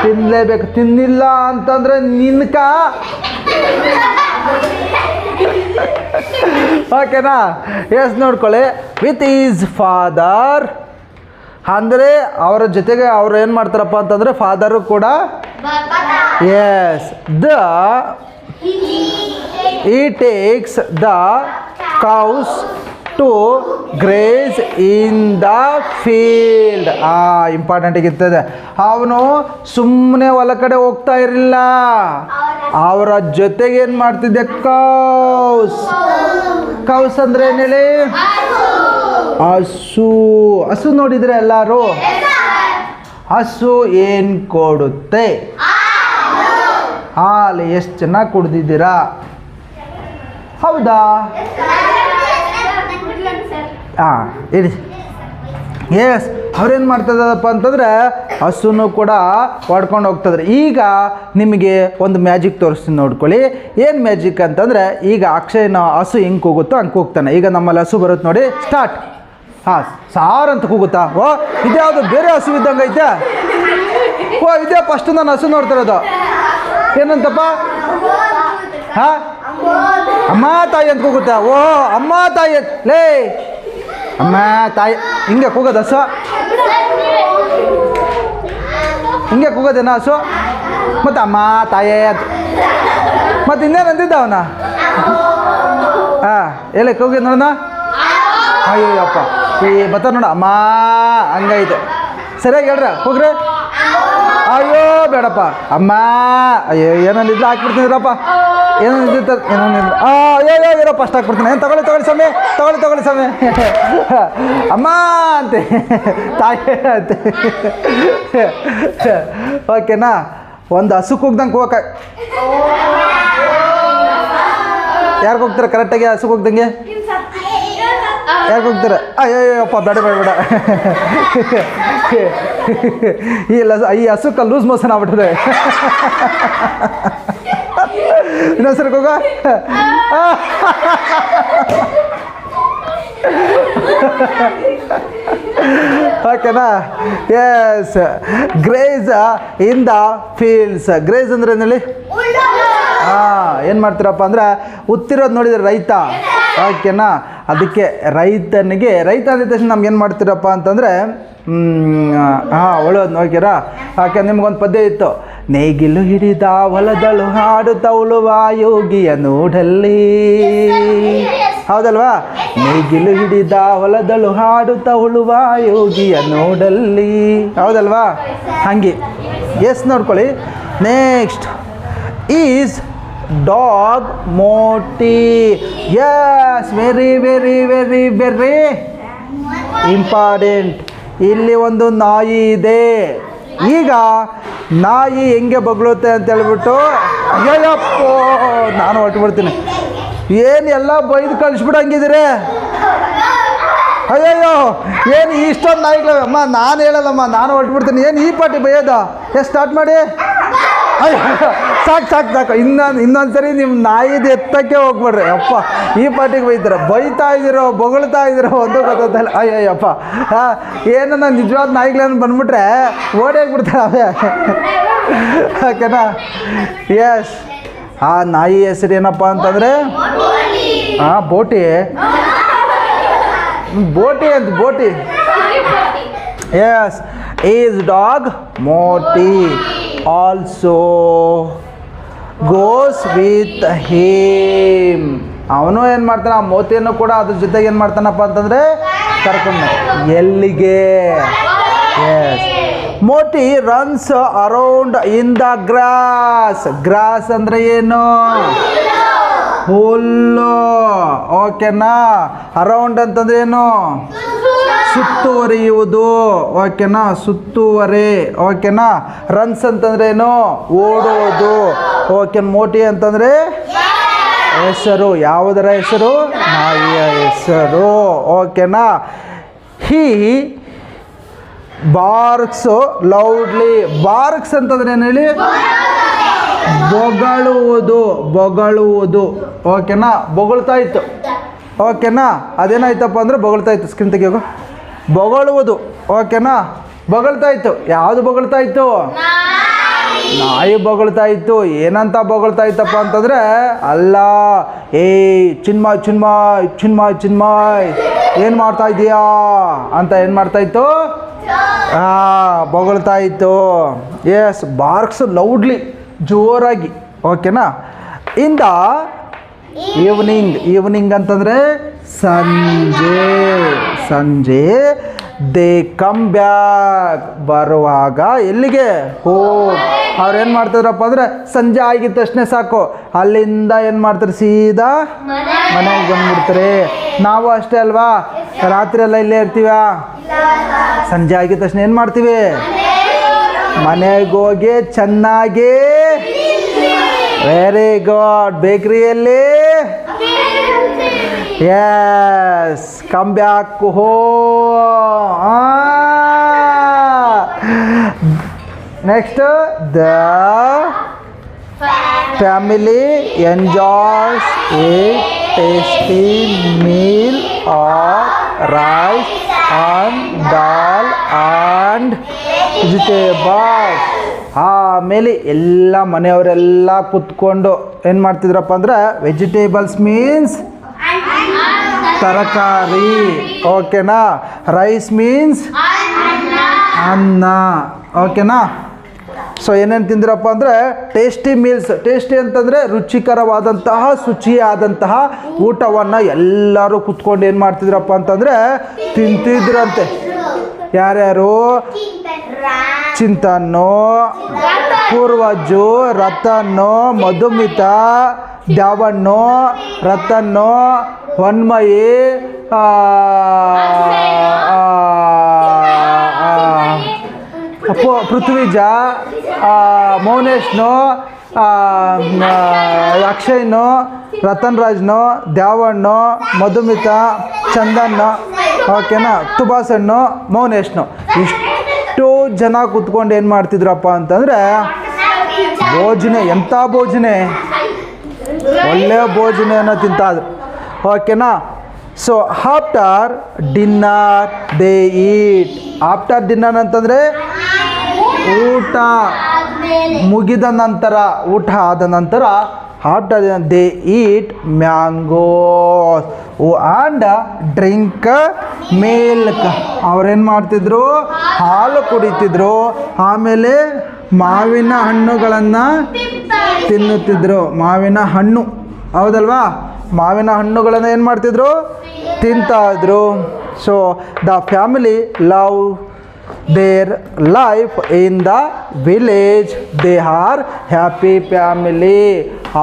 ತಿನ್ನಲೇಬೇಕು. ತಿನ್ನಿಲ್ಲ ಅಂತಂದ್ರೆ ನಿನ್ಕ ಓಕೆನಾ? ಎಸ್ ನೋಡ್ಕೊಳ್ಳಿ. ವಿತ್ ಈಸ್ ಫಾದರ್ ಅಂದರೆ ಅವರ ಜೊತೆಗೆ ಅವ್ರು ಏನು ಮಾಡ್ತಾರಪ್ಪ ಅಂತಂದರೆ ಫಾದರು ಕೂಡ. Yes he takes the cows to graze in the field. Important ಇರ್ತದೆ. ಅವನು ಸುಮ್ಮನೆ ಹೊಲ ಕಡೆ ಹೋಗ್ತಾ ಇರಲಿಲ್ಲ, ಅವರ ಜೊತೆಗೆ ಏನು ಮಾಡ್ತಿದ್ದೆ? ಕೌಸ್ ಅಂದ್ರೆ ಏನು ಹೇಳಿ? ಹಸು ನೋಡಿದ್ರೆ ಎಲ್ಲರೂ ಹಸು ಏನು ಕೊಡುತ್ತೆ? ಹಾಲು. ಎಷ್ಟು ಚೆನ್ನಾಗಿ ಕುಡ್ದಿದ್ದೀರಾ? ಹೌದಾ? ಇರಿ. ಎಸ್, ಅವ್ರೇನು ಮಾಡ್ತದಪ್ಪ ಅಂತಂದರೆ ಹಸುನು ಕೂಡ ಹೊಡ್ಕೊಂಡು ಹೋಗ್ತದ್ರೆ. ಈಗ ನಿಮಗೆ ಒಂದು ಮ್ಯಾಜಿಕ್ ತೋರಿಸ್ತೀನಿ ನೋಡ್ಕೊಳ್ಳಿ. ಏನು ಮ್ಯಾಜಿಕ್ ಅಂತಂದರೆ, ಈಗ ಅಕ್ಷಯನ ಹಸು ಹೆಂಗೆ ಕೂಗುತ್ತೋ ಹಂಗೆ ಕೂಗ್ತಾನೆ. ಈಗ ನಮ್ಮಲ್ಲಿ ಹಸು ಬರುತ್ತೆ ನೋಡಿ. ಸ್ಟಾರ್ಟ್. ಸಾರ್ ಅಂತ ಕೂಗುತ್ತಾ? ಇದ್ಯಾವುದು ಬೇರೆ ಹಸು ಇದ್ದಂಗೆ ಐತೆ? ಇದೇ ಫಸ್ಟ್ ನಾನು ಹಸು ನೋಡ್ತಾ ಇರೋದು. ಏನಂತಪ್ಪ? ಅಮ್ಮ ತಾಯಿ ಅಂತ ಕೂಗುತ್ತಾ? ಅಮ್ಮ ತಾಯಿ ಲೇ, ಅಮ್ಮ ತಾಯಿ ಹಿಂಗೆ ಕೂಗೋದು ಹಸು? ಹಿಂಗೆ ಕೂಗೋದೇನ ಹಸು? ಮತ್ತು ಅಮ್ಮ ತಾಯಿ ಅಂತ ಮತ್ತು ಇನ್ನೇನು ಅಂದಿದ್ದ ಅವನ? ಹೇಳಿ ಕೂಗಿ ನೋಡೋಣ. ಅಯ್ಯೋಯಪ್ಪ, ಈ ಬತ್ತ ನೋಡ ಅಮ್ಮ ಹಂಗೈತೆ. ಸರಿಯಾಗಿ ಹೇಳ್ರ ಹೋಗ್ರಿ. ಅಯ್ಯೋ ಬೇಡಪ್ಪ ಅಮ್ಮ. ಅಯ್ಯೋ ಏನೊಂದಿದ್ದು ಹಾಕ್ಬಿಡ್ತೀನಿರಪ್ಪ. ಏನೊಂದಿದ್ದು ಅಯ್ಯೋ ಇರಪ್ಪ ಅಷ್ಟು ಹಾಕ್ಬಿಡ್ತೀನಿ. ಏನು ತಗೊಳ್ಳಿ ಸ್ವಾಮಿ ಅಮ್ಮ ಅಂತೆ, ತಾಯಿ ಅಂತೆ. ಓಕೆನಾ? ಒಂದು ಹಸುಕ್ಕೆ ಹೋಗ್ದಂಗೆ ಹೋಗಕ್ಕೆ ಯಾರಿಗೆ ಹೋಗ್ತಾರೆ ಕರೆಕ್ಟಾಗಿ? ಹಸುಕ್ಕೆ ಹೋಗ್ದಂಗೆ ಯಾಕೆ ಹೋಗ್ತಾರೆ? ಅಯ್ಯಪ್ಪ ಬೇಡ ಈ ಹಸುಕ್ಕ ಲೂಸ್ ಮೋಷನ್ ಆಗ್ಬಿಟ್ಟಿದೆ. ಇನ್ನೊಂದ್ಸರಿ ಹೋಗ. ಓಕೆನಾ? Yes, grazes in the fields. Grazes ಅಂದ್ರೆ ಏನೇಳಿ? ಏನು ಮಾಡ್ತೀರಪ್ಪ ಅಂದ್ರೆ ಉತ್ತಿರೋದು ನೋಡಿದ್ರೆ ರೈತ. ಓಕೆನಾ? ಅದಕ್ಕೆ ರೈತನಿಗೆ ರೈತ ಅಂದ ತಕ್ಷಣ ನಮ್ಗೆ ಏನು ಮಾಡ್ತೀರಪ್ಪ ಅಂತಂದರೆ ಒಳ್ಳೋದು ನೋಡ್ತೀರಾ? ಯಾಕೆ ನಿಮ್ಗೊಂದು ಪದ್ಯ ಇತ್ತು. ನೇಗಿಲು ಹಿಡಿದ ಹೊಲದಳು ಹಾಡುತ್ತಾ ಉಳುವ ಯೋಗಿಯ ನೋಡಲ್ಲಿ. ಹೌದಲ್ವಾ? ನೇಗಿಲು ಹಿಡಿದ ಹೊಲದಳು ಹಾಡುತ್ತಾ ಉಳುವ ಯೋಗಿಯ ನೋಡಲ್ಲಿ. ಹೌದಲ್ವಾ? ಹಾಗೆ. ಎಸ್ ನೋಡ್ಕೊಳ್ಳಿ. Next is dog Moti. Yes, very important. ಇಲ್ಲಿ ಒಂದು ನಾಯಿ ಇದೆ. ಈಗ ನಾಯಿ ಹೆಂಗೆ ಬಗ್ಳುತ್ತೆ ಅಂತ ಹೇಳ್ಬಿಟ್ಟು ಅಯ್ಯಪ್ಪೋ ನಾನು ಹೊರಟುಬಿಡ್ತೀನಿ. ಏನು ಎಲ್ಲ ಬೈದು ಕಳಿಸ್ಬಿಡಂಗಿದ್ದೀರಿ? ಅಯ್ಯಯ್ಯೋ ಏನು ಇಷ್ಟೊಂದು ನಾಯಿಗಳವೆ? ಅಮ್ಮ ನಾನು ಹೇಳಲ್ಲಮ್ಮ, ನಾನು ಹೊರಟುಬಿಡ್ತೀನಿ. ಏನು ಈ ಪಾಟಿ ಬೈಯೋದು? ಸ್ಟಾರ್ಟ್ ಮಾಡಿ. ಅಯ್ಯೋ ಸಾಕು. ಇನ್ನೊಂದು ಸರಿ ನಿಮ್ಮ ನಾಯಿದು ಎತ್ತಕ್ಕೆ ಹೋಗ್ಬೇಡ್ರಿ ಅಪ್ಪ. ಈ ಪಾಟಿಗೆ ಬೈತಾ ಇದ್ದೀರೋ ಬೊಗಳ್ತಾ ಇದ್ದೀರೋ ಒಂದು ಗೊತ್ತಲ್ಲ. ಅಯ್ಯಯ್ಯಪ್ಪ ಏನು ನಾನು ನಿಜವಾದ ನಾಯಿಗಳೇನು ಬಂದ್ಬಿಟ್ರೆ ಓಡಿ ಹೋಗ್ಬಿಡ್ತಾರೆ ಅವೇ. ಓಕೆನಾ? ಎಸ್, ಆ ನಾಯಿ ಹೆಸರು ಏನಪ್ಪ ಅಂತಂದರೆ ಬೋಟಿ ಅಂತ. ಬೋಟಿ. Yes, his dog Moti also goes with him. ಅವನು ಏನು ಮಾಡ್ತಾನೆ? ಆ ಮೋತಿಯನ್ನು ಕೂಡ ಅದ್ರ ಜೊತೆಗೆ ಏನು ಮಾಡ್ತಾನಪ್ಪ ಅಂತಂದರೆ ಕರ್ಕೊಂಡು. ಎಲ್ಲಿಗೆ? Yes, Moti runs around in the grass. Grass ಅಂದರೆ ಏನು? ಹುಲ್ಲು. ಓಕೆನಾ? ಅರೌಂಡ್ ಅಂತಂದ್ರೆ ಏನು? ಸುತ್ತುವರಿಯುವುದು. ಓಕೆನಾ, ಸುತ್ತುವರೆ. ಓಕೆನಾ, ರನ್ಸ್ ಅಂತಂದ್ರೇನು? ಓಡೋದು. ಓಕೆ, ಮೋಟಿ ಅಂತಂದರೆ ಹೆಸರು. ಯಾವುದರ ಹೆಸರು? ನಾಯಿಯ ಹೆಸರು. ಓಕೆನಾ. ಹಿ ಬಾರ್ಕ್ಸ್ ಲೌಡ್ಲಿ. ಬಾರ್ಕ್ಸ್ ಅಂತಂದ್ರೆ ಏನು ಹೇಳಿ? ಬೊಗಳುವುದು. ಬೊಗಳುವುದು. ಓಕೆನಾ, ಬೊಗಳ್ತಾ ಇತ್ತು. ಓಕೆನಾ, ಅದೇನಾಯ್ತಪ್ಪ ಅಂದರೆ ಬೊಗಳ್ತಾ ಇತ್ತು. ಸ್ಕ್ರೀನ್ ತೆಗಿಯೋಗು. ಬೊಗಳುವುದು. ಓಕೆನಾ, ಬೊಗಳ್ತಾ ಇತ್ತು. ಯಾವುದು ಬೊಗಳ್ತಾ ಇತ್ತು? ನಾಯಿ ಬೊಗಳ್ತಾ ಇತ್ತು. ಏನಂತ ಬೊಗಳ್ತಾ ಇತ್ತಪ್ಪ ಅಂತಂದರೆ, ಅಲ್ಲ, ಚಿನ್ಮಾಯ್ ಚಿನ್ಮಾಯ್ ಚಿನ್ಮಾಯ್ ಚಿನ್ಮಾಯ್ ಏನು ಮಾಡ್ತಾ ಇದೀಯಾ ಅಂತ ಏನು ಮಾಡ್ತಾ ಇತ್ತು? ಬೊಗಳ್ತಾ ಇತ್ತು. ಎಸ್, ಬಾರ್ಕ್ಸ್ ಲೌಡ್ಲಿ, ಜೋರಾಗಿ. ಓಕೆನಾ. ಇಂದ ಈವ್ನಿಂಗ್. ಈವ್ನಿಂಗ್ ಅಂತಂದರೆ ಸಂಜೆ. ಸಂಜೆ. They come back. ಬರುವಾಗ ಎಲ್ಲಿಗೆ? ಅವ್ರೇನು ಮಾಡ್ತಿದ್ರಪ್ಪ ಅಂದರೆ ಸಂಜೆ ಆಗಿದ ತಕ್ಷಣ ಸಾಕು, ಅಲ್ಲಿಂದ ಏನು ಮಾಡ್ತಾರೆ? ಸೀದಾ ಮನೆಗೆ ಬಂದ್ಬಿಡ್ತಾರೆ. ನಾವು ಅಷ್ಟೇ ಅಲ್ವಾ? ರಾತ್ರಿ ಎಲ್ಲ ಇಲ್ಲೇ ಇರ್ತೀವ. ಸಂಜೆ ಆಗಿದ ತಕ್ಷಣ ಏನು ಮಾಡ್ತೀವಿ? ಮನೆಗೆ ಹೋಗಿ ಚೆನ್ನಾಗಿ, ವೆರಿ ಗುಡ್, ಬೇಕ್ರಿಯಲ್ಲಿ ಎಸ್ ಕಮ್ ಬ್ಯಾಕ್ ಹೋ. Next, the family enjoys a tasty meal of rice and dal and vegetables. ಆಮೇಲೆ ಎಲ್ಲ ಮನೆಯವರೆಲ್ಲ ಕೂತ್ಕೊಂಡು ಏನು ಮಾಡ್ತಿದ್ರಪ್ಪ ಅಂದರೆ, ವೆಜಿಟೇಬಲ್ಸ್ ಮೀನ್ಸ್ ತರಕಾರಿ. ಓಕೆನಾ. ರೈಸ್ ಮೀನ್ಸ್ ಅನ್ನ. ಓಕೆನಾ. ಸೊ ಏನೇನು ತಿಂದಿರಪ್ಪ ಅಂದರೆ ಟೇಸ್ಟಿ ಮೀಲ್ಸ್. ಟೇಸ್ಟಿ ಅಂತಂದರೆ ರುಚಿಕರವಾದಂತಹ, ಶುಚಿಯಾದಂತಹ ಊಟವನ್ನು ಎಲ್ಲರೂ ಕೂತ್ಕೊಂಡು ಏನು ಮಾಡ್ತಿದ್ರಪ್ಪ ಅಂತಂದರೆ ತಿಂತಿದ್ರಂತೆ. ಯಾರ್ಯಾರು? ಚಿಂತನ್ನು, ಪೂರ್ವಜು, ರತನ್ನು, ಮಧುಮಿತಾ, ದ್ಯಾವಣ್ಣು, ರತನ್ನು, ಹೊನ್ಮಯಿ, ಪೃಥ್ವಿಜ, ಮೌನೇಶ್ನು, ಅಕ್ಷಯ್ನು, ರತನ್ ರಾಜ್ನು, ದ್ಯಾವಣ್ಣು, ಮಧುಮಿತಾ, ಚಂದನ್ನು. ಓಕೆನಾ. ತುಬಾಸಣ್ಣು, ಮೌನೇಶ್ನು. ಇಷ್ಟು ಜನ ಕೂತ್ಕೊಂಡು ಏನು ಮಾಡ್ತಿದ್ರಪ್ಪ ಅಂತಂದರೆ ಭೋಜನೆ. ಎಂಥ ಭೋಜನೆ? ಒಳ್ಳೆಯ ಭೋಜನೆಯನ್ನು ತಿಂತಾದ್ರು. ಓಕೆನಾ. So after dinner they eat. After dinner ಅಂತಂದರೆ ಊಟ ಮುಗಿದ ನಂತರ, ಊಟ ಆದ ನಂತರ after they eat mangoes and drink milk. ಅವ್ರೇನು ಮಾಡ್ತಿದ್ರು? ಹಾಲು ಕುಡಿತಿದ್ರು. ಆಮೇಲೆ ಮಾವಿನ ಹಣ್ಣುಗಳನ್ನು ತಿನ್ನುತ್ತಿದ್ರು. ಮಾವಿನ ಹಣ್ಣು, ಹೌದಲ್ವಾ? ಮಾವಿನ ಹಣ್ಣುಗಳನ್ನು ಏನು ಮಾಡ್ತಿದ್ರು? ತಿಂತಾಯಿದ್ರು. So the family love their life in the village. They are happy family.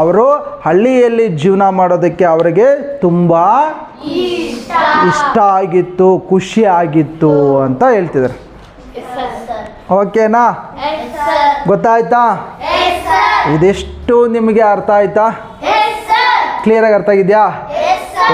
ಅವರು ಹಳ್ಳಿಯಲ್ಲಿ ಜೀವನ ಮಾಡೋದಕ್ಕೆ ಅವರಿಗೆ ತುಂಬ ಇಷ್ಟ ಆಗಿತ್ತು, ಖುಷಿ ಆಗಿತ್ತು ಅಂತ ಹೇಳ್ತಿದ್ದಾರೆ. ಓಕೆನಾ? ಗೊತ್ತಾಯ್ತಾ? ಇದೆಷ್ಟು ನಿಮಗೆ ಅರ್ಥ ಆಯ್ತಾ? ಕ್ಲಿಯರಾಗಿ ಅರ್ಥ ಆಗಿದೆಯಾ?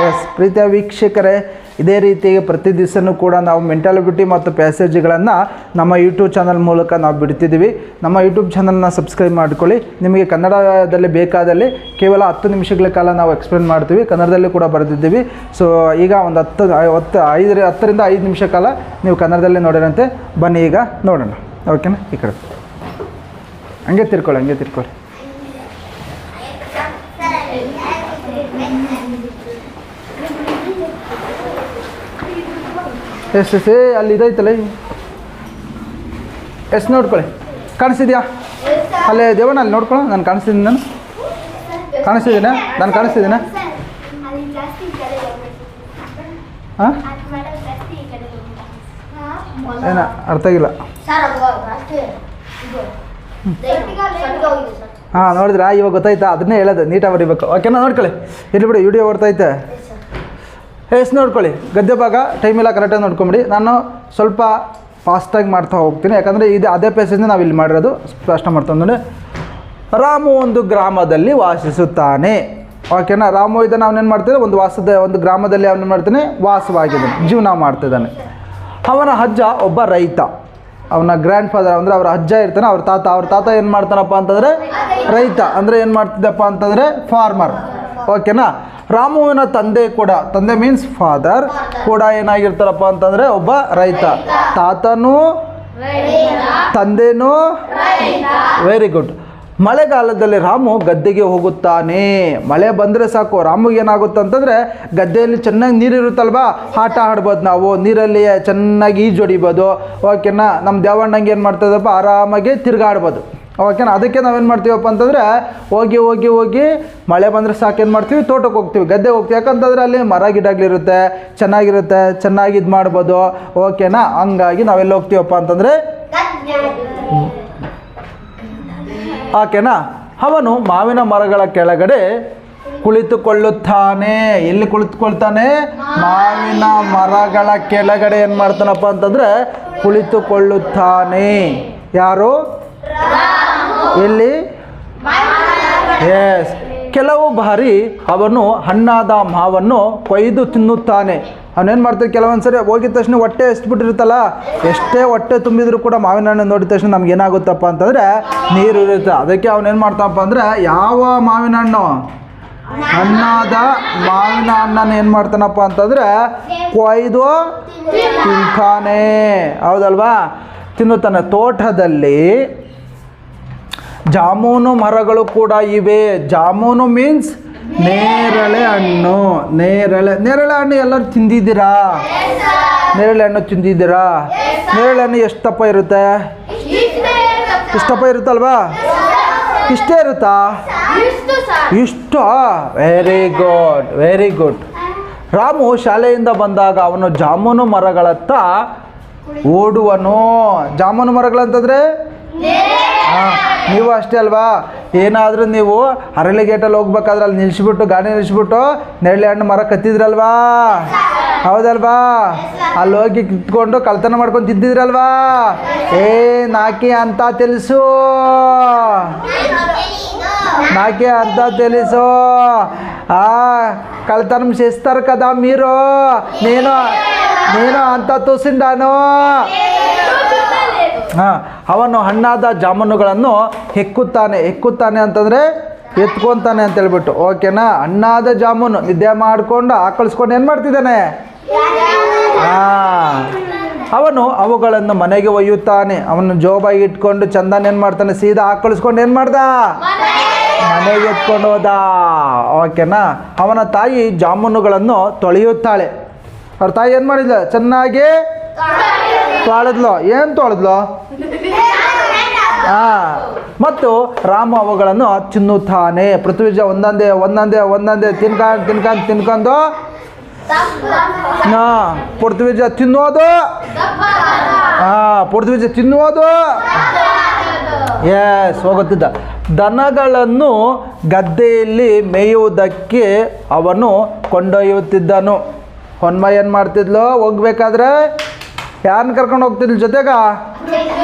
ಎಸ್. ಪ್ರೀತಿಯ ವೀಕ್ಷಕರೇ, ಇದೇ ರೀತಿ ಪ್ರತಿ ದಿವಸನೂ ಕೂಡ ನಾವು ಮೆಂಟಾಲಿಟಿ ಮತ್ತು ಪ್ಯಾಸೇಜ್ಗಳನ್ನು ನಮ್ಮ ಯೂಟ್ಯೂಬ್ ಚಾನಲ್ ಮೂಲಕ ನಾವು ಬಿಡ್ತಿದ್ದೀವಿ. ನಮ್ಮ ಯೂಟ್ಯೂಬ್ ಚಾನಲ್ನ ಸಬ್ಸ್ಕ್ರೈಬ್ ಮಾಡ್ಕೊಳ್ಳಿ. ನಿಮಗೆ ಕನ್ನಡದಲ್ಲಿ ಬೇಕಾದಲ್ಲಿ ಕೇವಲ 10 ನಿಮಿಷಗಳ ಕಾಲ ನಾವು ಎಕ್ಸ್ಪ್ಲೇನ್ ಮಾಡ್ತೀವಿ. ಕನ್ನಡದಲ್ಲಿ ಕೂಡ ಬರೆದಿದ್ದೀವಿ. ಸೊ ಈಗ ಒಂದು 10ರಿಂದ 5 ನಿಮಿಷ ಕಾಲ ನೀವು ಕನ್ನಡದಲ್ಲಿ ನೋಡಿರಂತೆ. ಬನ್ನಿ ಈಗ ನೋಡೋಣ. ಓಕೆನಾ? ಈ ಕಡೆ ಹಂಗೆ ತಿರ್ಕೊಳ್ಳಿ. ಎಸ್ ಅಲ್ಲಿ ಇದೈತಲ್ಲ, ನೋಡ್ಕೊಳ್ಳಿ. ಕಾಣಿಸ್ತಿದ್ಯಾ? ಅಲ್ಲೇ ದೇವಣ್ಣ, ಅಲ್ಲಿ ನೋಡ್ಕೊಳ್ಳೋ. ನಾನು ಕಾಣಿಸ್ತಿದ್ದೀನಿ. ನಾನು ಕಾಣಿಸ್ತಿದ್ದೀನ? ಹಾಂ, ಏನ ಅರ್ಥ ಆಗಿಲ್ಲ. ಹಾಂ, ನೋಡಿದ್ರಾ? ಇವಾಗ ಗೊತ್ತಾಯ್ತಾ? ಅದನ್ನೇ ಹೇಳೋದು, ನೀಟಾಗಿ ಬರೀಬೇಕು. ಓಕೆನಾ? ನೋಡ್ಕೊಳ್ಳಿ. ಇಲ್ಲಿ ಬಿಡಿ, ವಿಡಿಯೋ ಬರ್ತೈತೆ. ಎಷ್ಟು ನೋಡ್ಕೊಳ್ಳಿ, ಗದ್ಯ ಭಾಗ ಟೈಮಿಲ್ಲ, ಕರೆಕ್ಟಾಗಿ ನೋಡ್ಕೊಂಬಿಡಿ. ನಾನು ಸ್ವಲ್ಪ ಫಾಸ್ಟಾಗಿ ಮಾಡ್ತಾ ಹೋಗ್ತೀನಿ, ಯಾಕಂದರೆ ಇದು ಅದೇ ಪ್ಯಾಸೇಜ್ನ ನಾವು ಇಲ್ಲಿ ಮಾಡಿರೋದು. ಸ್ಪಷ್ಟ ಮಾಡ್ತಾ ನೋಡಿ. ರಾಮು ಒಂದು ಗ್ರಾಮದಲ್ಲಿ ವಾಸಿಸುತ್ತಾನೆ. ಓಕೆನಾ, ರಾಮು ಇದನ್ನು ಅವನೇನು ಮಾಡ್ತಾನೆ, ಒಂದು ಗ್ರಾಮದಲ್ಲಿ ಅವನೇನು ಮಾಡ್ತಾನೆ, ವಾಸವಾಗಿದ್ದಾನೆ, ಜೀವನ ಮಾಡ್ತಿದ್ದಾನೆ. ಅವನ ಅಜ್ಜ ಒಬ್ಬ ರೈತ. ಅವನ ಗ್ರ್ಯಾಂಡ್ ಫಾದರ್ ಅಂದರೆ ಅವರ ಅಜ್ಜ ಇರ್ತಾನೆ, ಅವ್ರ ತಾತ ಏನು ಮಾಡ್ತಾನಪ್ಪ ಅಂತಂದರೆ ರೈತ. ಅಂದರೆ ಏನು ಮಾಡ್ತಿದ್ದಪ್ಪ ಅಂತಂದರೆ ಫಾರ್ಮರ್. ಓಕೆನಾ. ರಾಮುವಿನ ತಂದೆ ಮೀನ್ಸ್ ಫಾದರ್ ಕೂಡ ಏನಾಗಿರ್ತಾರಪ್ಪ ಅಂತಂದರೆ ಒಬ್ಬ ರೈತ. ತಾತನೂ ತಂದೆನೂ ವೆರಿ ಗುಡ್. ಮಳೆಗಾಲದಲ್ಲಿ ರಾಮು ಗದ್ದೆಗೆ ಹೋಗುತ್ತಾನೆ. ಮಳೆ ಬಂದರೆ ಸಾಕು, ರಾಮುಗೆ ಏನಾಗುತ್ತೆ ಅಂತಂದರೆ ಗದ್ದೆಯಲ್ಲಿ ಚೆನ್ನಾಗಿ ನೀರಿರುತ್ತಲ್ವಾ, ಆಟ ಆಡ್ಬೋದು, ನಾವು ನೀರಲ್ಲಿ ಚೆನ್ನಾಗಿ ಈಜು ಹೊಡಿಬೋದು. ಓಕೆನಾ. ನಮ್ಮ ದೇವಣ್ಣಂಗೆ ಏನು ಮಾಡ್ತದಪ್ಪ, ಆರಾಮಾಗಿ ತಿರುಗಾಡ್ಬೋದು. ಓಕೆನಾ. ಅದಕ್ಕೆ ನಾವೇನು ಮಾಡ್ತೀವಪ್ಪ ಅಂತಂದರೆ ಹೋಗಿ ಮಳೆ ಬಂದರೆ ಸಾಕು ಏನು ಮಾಡ್ತೀವಿ, ತೋಟಕ್ಕೆ ಹೋಗ್ತೀವಿ, ಗದ್ದೆಗೆ ಹೋಗ್ತೀವಿ. ಯಾಕಂತಂದರೆ ಅಲ್ಲಿ ಮರ ಗಿಡಗಳಿರುತ್ತೆ, ಚೆನ್ನಾಗಿ ಇದು ಮಾಡ್ಬೋದು. ಓಕೆನಾ. ಹಂಗಾಗಿ ನಾವೆಲ್ಲ ಹೋಗ್ತೀವಪ್ಪ ಅಂತಂದರೆ ಓಕೆನಾ. ಅವನು ಮಾವಿನ ಮರಗಳ ಕೆಳಗಡೆ ಕುಳಿತುಕೊಳ್ಳುತ್ತಾನೆ. ಎಲ್ಲಿ ಕುಳಿತುಕೊಳ್ತಾನೆ? ಮಾವಿನ ಮರಗಳ ಕೆಳಗಡೆ ಏನು ಮಾಡ್ತಾನಪ್ಪ ಅಂತಂದರೆ ಕುಳಿತುಕೊಳ್ಳುತ್ತಾನೆ. ಯಾರು? ಎಲ್ಲಿ? ಎಸ್. ಕೆಲವು ಬಾರಿ ಅವನು ಹಣ್ಣಾದ ಮಾವನ್ನು ಕೊಯ್ದು ತಿನ್ನುತ್ತಾನೆ. ಅವನೇನು ಮಾಡ್ತಾನೆ, ಕೆಲವೊಂದು ಸರಿ ಹೋಗಿದ ತಕ್ಷಣ ಹೊಟ್ಟೆ ಬಿಟ್ಟಿರುತ್ತಲ್ಲ, ಎಷ್ಟೇ ಹೊಟ್ಟೆ ತುಂಬಿದ್ರು ಕೂಡ ಮಾವಿನ ಹಣ್ಣು ನೋಡಿದ ತಕ್ಷಣ ನಮ್ಗೆ ಏನಾಗುತ್ತಪ್ಪ ಅಂತಂದರೆ ನೀರು ಇರುತ್ತೆ. ಅದಕ್ಕೆ ಅವನೇನು ಮಾಡ್ತಾನಪ್ಪ ಅಂದರೆ ಯಾವ ಮಾವಿನ ಹಣ್ಣು, ಹಣ್ಣಾದ ಮಾವಿನ ಹಣ್ಣನ್ನು ಏನು ಮಾಡ್ತಾನಪ್ಪ ಅಂತಂದರೆ ಕೊಯ್ದು ತಿಂತಾನೆ. ಹೌದಲ್ವಾ? ತಿನ್ನುತ್ತಾನೆ. ತೋಟದಲ್ಲಿ ಜಾಮೂನು ಮರಗಳು ಕೂಡ ಇವೆ. ಜಾಮೂನು ಮೀನ್ಸ್ ನೇರಳೆ ಹಣ್ಣು. ನೇರಳೆ ಹಣ್ಣು ಎಲ್ಲರೂ ತಿಂದಿದ್ದೀರಾ? ನೇರಳೆ ಹಣ್ಣು ತಿಂದಿದ್ದೀರಾ? ನೇರಳೆ ಹಣ್ಣು ಎಷ್ಟು ದಪ್ಪ ಇರುತ್ತೆ? ಇಷ್ಟಪ್ಪ ಇರುತ್ತಲ್ವಾ? ಇಷ್ಟೇ ಇರುತ್ತಾ? ಇಷ್ಟು. Very good. ರಾಮು ಶಾಲೆಯಿಂದ ಬಂದಾಗ ಅವನು ಜಾಮೂನು ಮರಗಳತ್ತ ಓಡುವನು. ಜಾಮೂನು ಮರಗಳಂತಂದರೆ ನೀವು ಅಷ್ಟೇ ಅಲ್ವಾ, ಏನಾದರೂ ನೀವು ಹರಳಿ ಗೇಟಲ್ಲಿ ಹೋಗ್ಬೇಕಾದ್ರೆ ಅಲ್ಲಿ ಗಾಡಿ ನಿಲ್ಲಿಸ್ಬಿಟ್ಟು ನೇರಳೆ ಹಣ್ಣು ಮರ ಕತ್ತಿದ್ರಲ್ವಾ? ಹೌದಲ್ವಾ? ಅಲ್ಲಿ ಹೋಗಿ ಕಿತ್ಕೊಂಡು ಕಳ್ತನ ಮಾಡ್ಕೊಂಡು ತಿಂತಿದ್ರಲ್ವಾ? ನಾಕೆ ಅಂತ తెలుసు, నాకే అంతా తెలుసు. కళతనం చేస్తారు కదా మీరు, నేను ಅಂತ ತೋರಿಸಿದ್ದಾನು. ಅವನು ಹಣ್ಣಾದ ಜಾಮೂನುಗಳನ್ನು ಹೆಕ್ಕುತ್ತಾನೆ ಅಂತಂದರೆ ಎತ್ಕೊತಾನೆ ಅಂತ ಹೇಳ್ಬಿಟ್ಟು. ಓಕೆನಾ. ಹಣ್ಣಾದ ಜಾಮೂನು ನಿದ್ದೆ ಮಾಡಿಕೊಂಡು ಆಕಳಿಸ್ಕೊಂಡು ಏನು ಮಾಡ್ತಿದ್ದಾನೆ? ಅವನು ಅವುಗಳನ್ನು ಮನೆಗೆ ಒಯ್ಯುತ್ತಾನೆ. ಅವನು ಜೋಬಾಗಿ ಇಟ್ಕೊಂಡು ಚಂದನ ಏನು ಮಾಡ್ತಾನೆ, ಸೀದಾ ಆಕಳಿಸ್ಕೊಂಡು ಏನು ಮಾಡ್ದ, ಮನೆಗೆ ಎತ್ಕೊಂಡು ಹೋದ. ಓಕೆನಾ. ಅವನ ತಾಯಿ ಜಾಮೂನುಗಳನ್ನು ತೊಳೆಯುತ್ತಾಳೆ. ಅವ್ರ ತಾಯಿ ಏನು ಮಾಡಿದ್ಲು? ಚೆನ್ನಾಗಿ ತೊಳೆದ್ಲು. ಏನು ತೊಳೆದ್ಲು? ಮತ್ತು ರಾಮ ಅವುಗಳನ್ನು ತಿನ್ನುತ್ತಾನೆ. ಪೃಥ್ವಿಜ ಒಂದೊಂದೇ ತಿನ್ಕೊಂಡು ಪೃಥ್ವಿಜ ತಿನ್ನೋದು. ಪೃಥ್ವಿಜ ತಿನ್ನುವುದು. ಎಸ್, ಹೋಗುತ್ತಿದ್ದ. ದನಗಳನ್ನು ಗದ್ದೆಯಲ್ಲಿ ಮೇಯುವುದಕ್ಕೆ ಅವನು ಕೊಂಡೊಯ್ಯುತ್ತಿದ್ದನು. ಹೊನ್ಮ ಏನು ಮಾಡ್ತಿದ್ಲು? ಹೋಗ್ಬೇಕಾದ್ರೆ ಯಾರನ್ನ ಕರ್ಕೊಂಡು ಹೋಗ್ತಿದ್ಲು ಜೊತೆಗ?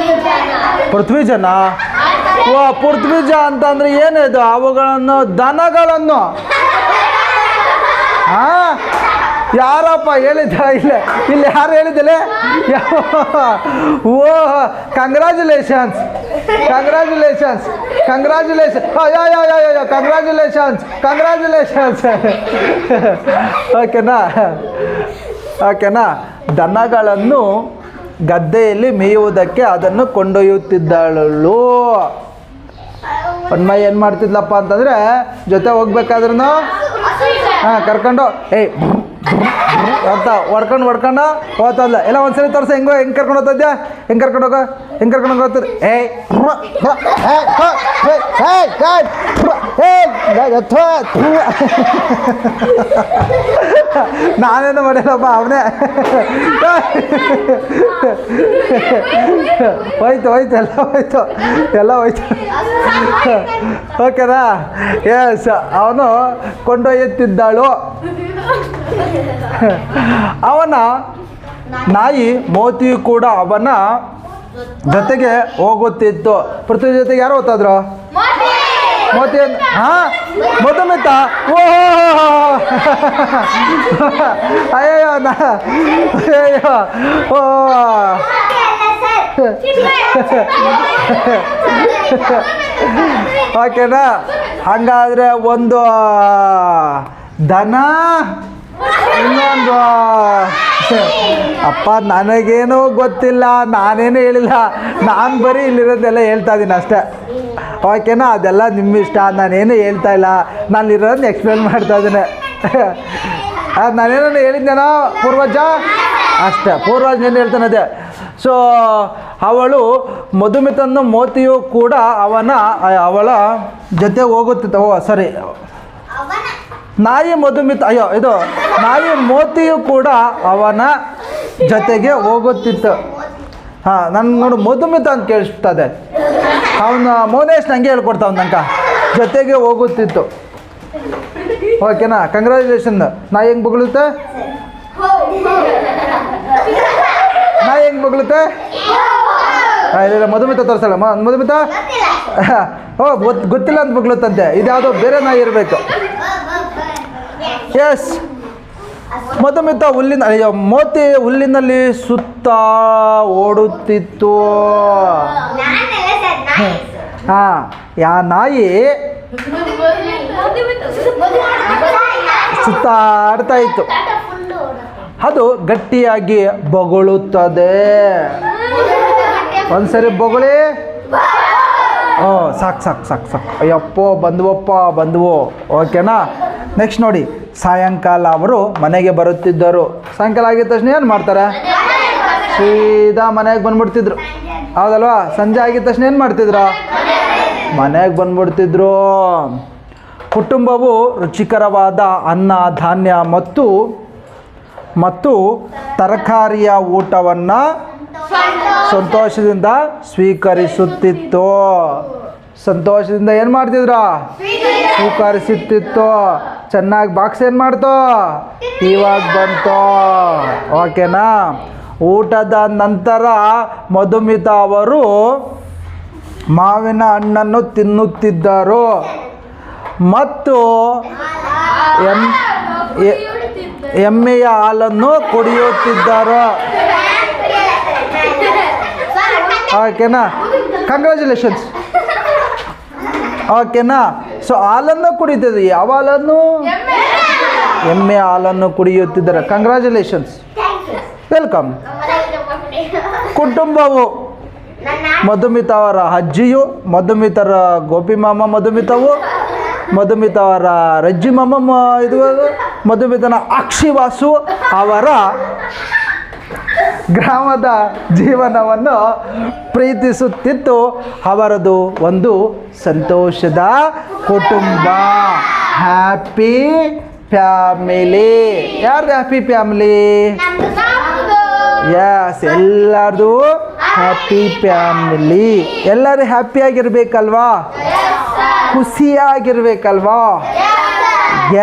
ಪೃಥ್ವಿಜನ. ಪೃಥ್ವಿಜ ಅಂತಂದ್ರೆ ಏನಿದು? ಅವುಗಳನ್ನು, ದನಗಳನ್ನು. ಯಾರಪ್ಪ ಹೇಳಿದ್ದ? ಇಲ್ಲಿ ಯಾರು ಹೇಳಿದ್ದಲೆ? ಓ, ಕಂಗ್ರ್ಯಾಚುಲೇಷನ್ಸ್. ಓಕೆನಾ. ದನಗಳನ್ನು ಗದ್ದೆಯಲ್ಲಿ ಮೇಯುವುದಕ್ಕೆ ಅದನ್ನು ಕೊಂಡೊಯ್ಯುತ್ತಿದ್ದಳು. ಹೊನ್ಮೈ ಏನು ಮಾಡ್ತಿದ್ಲಪ್ಪ ಅಂತಂದರೆ ಜೊತೆ ಹೋಗ್ಬೇಕಾದ್ರೂ ಕರ್ಕೊಂಡು ಅಂತ ಹೊಡ್ಕೊಂಡು ಹೋಗ್ತಲ್ಲ. ಎಲ್ಲ ಒಂದ್ಸರಿ ತೋರಿಸ, ಹೆಂಗೆ ಕರ್ಕೊಂಡು ಹೋಗ್ತಿದ್ಯಾ? ಹೆಂಗೆ ಕರ್ಕೊಂಡು ಹೋಗ್ತದೆ? ನಾನೇನು ಮಾಡಿಲ್ಲಪ್ಪ, ಅವನೇ. ಹೋಯ್ತು ಎಲ್ಲ ಹೋಯ್ತು. ಓಕೆನಾ? ಎಸ್, ಅವನು ಕೊಂಡೊಯ್ಯುತ್ತಿದ್ದಾಳು. ಅವನ ನಾಯಿ ಮೋತಿಯು ಕೂಡ ಅವನ ಜೊತೆಗೆ ಹೋಗುತ್ತಿತ್ತು. ಪೃಥ್ವಿ ಜೊತೆಗೆ ಯಾರು ಹೋಗ್ತಾದ್ರು? ಮೋತಿ. ಹಾಂ, ಮಧುಮಿತ. ಅಯ್ಯೋ ಓ ಓಕೆನಾ? ಹಂಗಾದ್ರೆ ಒಂದು ದನ, ಇನ್ನೊಂದು ಅಪ್ಪ ನನಗೇನೂ ಗೊತ್ತಿಲ್ಲ, ನಾನೇನು ಹೇಳಿಲ್ಲ, ನಾನು ಬರೀ ಇಲ್ಲಿರೋದೆಲ್ಲ ಹೇಳ್ತಾ ಇದ್ದೀನಿ ಅಷ್ಟೇ. ಓಕೆನಾ? ಅದೆಲ್ಲ ನಿಮ್ಮ ಇಷ್ಟ, ನಾನೇನು ಹೇಳ್ತಾ ಇಲ್ಲ, ನಾನು ಇರೋದನ್ನ ಎಕ್ಸ್ಪ್ಲೇನ್ ಮಾಡ್ತಾ ಇದ್ದೀನಿ. ನಾನೇನೋ ಹೇಳಿದ್ದೇನೋ ಪೂರ್ವಜ ಅಷ್ಟೇ, ಪೂರ್ವಜ ಏನು ಹೇಳ್ತಾನೆ ಅದೇ. ಸೊ ಅವಳು ಮಧುಮಿತನ್ನು ಮೋತಿಯು ಕೂಡ ಅವಳ ಜೊತೆ ಹೋಗುತ್ತಿತ್ತು. ಸರಿ, ನಾಯಿ ಮಧುಮಿತ, ಇದು ನಾಯಿ ಮೋತಿಯು ಕೂಡ ಅವನ ಜೊತೆಗೆ ಹೋಗುತ್ತಿತ್ತು. ಹಾಂ, ನನ್ನ ನೋಡು ಮಧುಮಿತ ಅಂತ ಕೇಳಿಸ್ತದೆ. ಅವನ ಮೌನೇಶ್ ನಂಗೆ ಹೇಳ್ಕೊಡ್ತಾವ ನಂಗೆ ಜೊತೆಗೆ ಹೋಗುತ್ತಿತ್ತು. ಓಕೆನಾ? ಕಂಗ್ರ್ಯಾಚುಲೇಷನ್. ನಾಯಿ ಹೆಂಗೆ ಬೊಗಳುತ್ತೆ? ನಾಯಿ ಹೆಂಗೆ ಬೊಗಳುತ್ತೆ? ಇಲ್ಲ, ಮಧುಮಿತ ತೋರಿಸಲ್ಲ. ಮಧುಮಿತ ಗೊತ್ತಿಲ್ಲ ಅಂತ ಬೊಗಳುತ್ತಂತೆ. ಇದ್ಯಾವುದೋ ಬೇರೆ ನಾಯಿ ಇರಬೇಕು. ಎಸ್, ಮಧುಮಿತ ಮೋತಿ ಹುಲ್ಲಿನಲ್ಲಿ ಸುತ್ತ ಓಡುತ್ತಿತ್ತು. ಹಾಂ, ಯಾ ನಾಯಿ ಸುತ್ತಾಡ್ತಾ ಇತ್ತು. ಅದು ಗಟ್ಟಿಯಾಗಿ ಬೊಗಳುತ್ತದೆ. ಒಂದ್ಸರಿ ಬೊಗಳಿ. ಸಾಕು. ಅಯ್ಯಪ್ಪೋ, ಬಂದ್ವೋ. ಓಕೆನಾ? ನೆಕ್ಸ್ಟ್ ನೋಡಿ, ಸಾಯಂಕಾಲ ಅವರು ಮನೆಗೆ ಬರುತ್ತಿದ್ದರು. ಸಾಯಂಕಾಲ ಆಗಿದ ತಕ್ಷಣ ಏನು ಮಾಡ್ತಾರೆ? ಸೀದಾ ಮನೆಗೆ ಬಂದ್ಬಿಡ್ತಿದ್ರು, ಹೌದಲ್ವಾ? ಸಂಜೆ ಆಗಿದ ತಕ್ಷಣ ಏನು ಮಾಡ್ತಿದ್ರು? ಮನೆಗೆ ಬಂದ್ಬಿಡ್ತಿದ್ರು. ಕುಟುಂಬವು ರುಚಿಕರವಾದ ಅನ್ನ, ಧಾನ್ಯ ಮತ್ತು ತರಕಾರಿಯ ಊಟವನ್ನು ಸಂತೋಷದಿಂದ ಸ್ವೀಕರಿಸುತ್ತಿತ್ತು. ಸಂತೋಷದಿಂದ ಏನು ಮಾಡ್ತಿದ್ರು? ಸ್ವೀಕರಿಸುತ್ತಿತ್ತು. ಚೆನ್ನಾಗಿ ಬಾಕ್ಸ್ ಏನು ಮಾಡ್ತೋ? ಇವಾಗ ಬಂತು. ಓಕೆನಾ? ಊಟದ ನಂತರ ಮಧುಮಿತ ಅವರು ಮಾವಿನ ಹಣ್ಣನ್ನು ತಿನ್ನುತ್ತಿದ್ದರು ಮತ್ತು ಎಮ್ಮೆಯ ಹಾಲನ್ನು ಕುಡಿಯುತ್ತಿದ್ದರು. ಓಕೆನಾ? ಕಂಗ್ರ್ಯಾಚುಲೇಷನ್ಸ್. ಓಕೆನಾ? ಸೊ ಹಾಲನ್ನು ಕುಡಿತಿದ್ರು. ಯಾವ ಹಾಲನ್ನು? ಎಮ್ಮೆ ಹಾಲನ್ನು ಕುಡಿಯುತ್ತಿದ್ದಾರೆ. Congratulations, welcome. ಕುಟುಂಬವು ಮಧುಮಿತ ಅವರ ಅಜ್ಜಿಯು, ಮಧುಮಿತರ ಗೋಪಿ ಮಾಮ ಮಧುಮಿತ ಅವರ ರಜ್ಜಿ ಮಾಮ ಮಧುಮಿತನ ಅಕ್ಷಿವಾಸು ಅವರ ಗ್ರಾಮದ ಜೀವನವನ್ನು ಪ್ರೀತಿಸುತ್ತಿತ್ತು. ಅವರದು ಒಂದು ಸಂತೋಷದ ಕುಟುಂಬ. Happy family. ಯಾರ್ದು ಹ್ಯಾಪಿ ಫ್ಯಾಮಿಲಿ? ಯಸ್, ಎಲ್ಲರದು ಹ್ಯಾಪಿ ಫ್ಯಾಮಿಲಿ. ಎಲ್ಲರೂ ಹ್ಯಾಪಿಯಾಗಿರ್ಬೇಕಲ್ವಾ? ಖುಷಿಯಾಗಿರ್ಬೇಕಲ್ವಾ?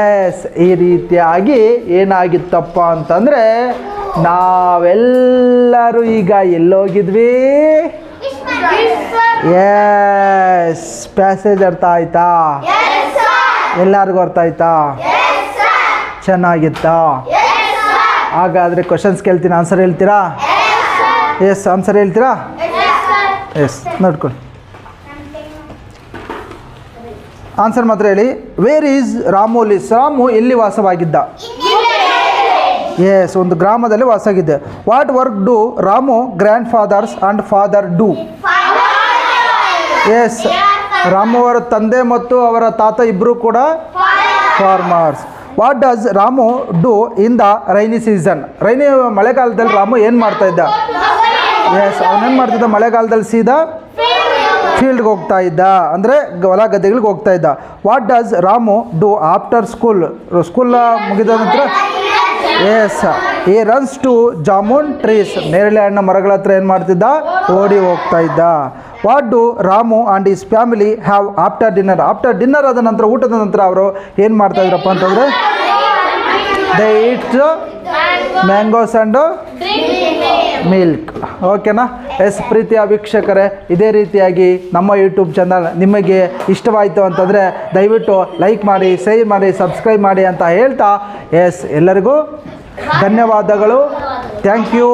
ಎಸ್, ಈ ರೀತಿಯಾಗಿ ಏನಾಗಿತ್ತಪ್ಪ ಅಂತಂದರೆ, ನಾವೆಲ್ಲರೂ ಈಗ ಎಲ್ಲೋಗಿದ್ವಿ? ಎಸ್, ಪ್ಯಾಸೇಜ್ ಅರ್ಥ ಆಯ್ತಾ? ಎಲ್ಲರಿಗೂ ಅರ್ಥ ಆಯ್ತಾ? ಚೆನ್ನಾಗಿತ್ತಾ? ಹಾಗಾದರೆ ಕ್ವಶನ್ಸ್ ಕೇಳ್ತೀನಿ, ಆನ್ಸರ್ ಹೇಳ್ತೀರಾ? ಎಸ್, ಆನ್ಸರ್ ಹೇಳ್ತೀರಾ? ಎಸ್, ನೋಡ್ಕೊಳ್ಳಿ. ಆನ್ಸರ್ ಮಾತ್ರ ಹೇಳಿ. Where is Ramu lives? Ramu ಎಲ್ಲಿ ವಾಸವಾಗಿದ್ದ? ಎಸ್, ಒಂದು ಗ್ರಾಮದಲ್ಲಿ ವಾಸವಾಗಿದ್ದೆ. What work do Ramu grandfather's and father do? Yes, Ramu ಅವರ ತಂದೆ ಮತ್ತು ಅವರ ತಾತ ಇಬ್ಬರು ಕೂಡ farmers. What does Ramu do in the rainy season? ಮಳೆಗಾಲದಲ್ಲಿ ರಾಮು ಏನು ಮಾಡ್ತಾ ಇದ್ದ? ಎಸ್, ಅವನೇನು ಮಾಡ್ತಿದ್ದ? ಮಳೆಗಾಲದಲ್ಲಿ ಸೀದಾ ಫೀಲ್ಡ್ಗೆ ಹೋಗ್ತಾ ಇದ್ದ, ಅಂದರೆ ಹೊಲ ಗದ್ದೆಗಳಿಗೆ ಹೋಗ್ತಾ ಇದ್ದ. What does Ramu do after school? School ಮುಗಿದ ನಂತರ ಎಸ್ ಈ ರನ್ಸ್ ಟು ಜಾಮೂನ್ ಟ್ರೀಸ್. ನೇರಳೆ ಹಣ್ಣ ಮರಗಳ ಹತ್ರ ಏನು ಮಾಡ್ತಿದ್ದ? ಓಡಿ ಹೋಗ್ತಾ ಇದ್ದ. What do Ramu and is family have after dinner? After dinner ಆದ ನಂತರ, ಊಟದ ನಂತರ ಅವರು ಏನು ಮಾಡ್ತಾಯಿದ್ರಪ್ಪ ಅಂತಂದರೆ they eat mangoes and milk. ಓಕೆನಾ? ಎಸ್ ಪ್ರೀತಿಯ ವೀಕ್ಷಕರೇ, ಇದೇ ರೀತಿಯಾಗಿ ನಮ್ಮ ಯೂಟ್ಯೂಬ್ ಚಾನಲ್ ನಿಮಗೆ ಇಷ್ಟವಾಯಿತು ಅಂತಂದರೆ ದಯವಿಟ್ಟು ಲೈಕ್ ಮಾಡಿ, ಶೇರ್ ಮಾಡಿ, ಸಬ್ಸ್ಕ್ರೈಬ್ ಮಾಡಿ ಅಂತ ಹೇಳ್ತಾ, ಎಸ್ ಎಲ್ಲರಿಗೂ ಧನ್ಯವಾದಗಳು. Thank you.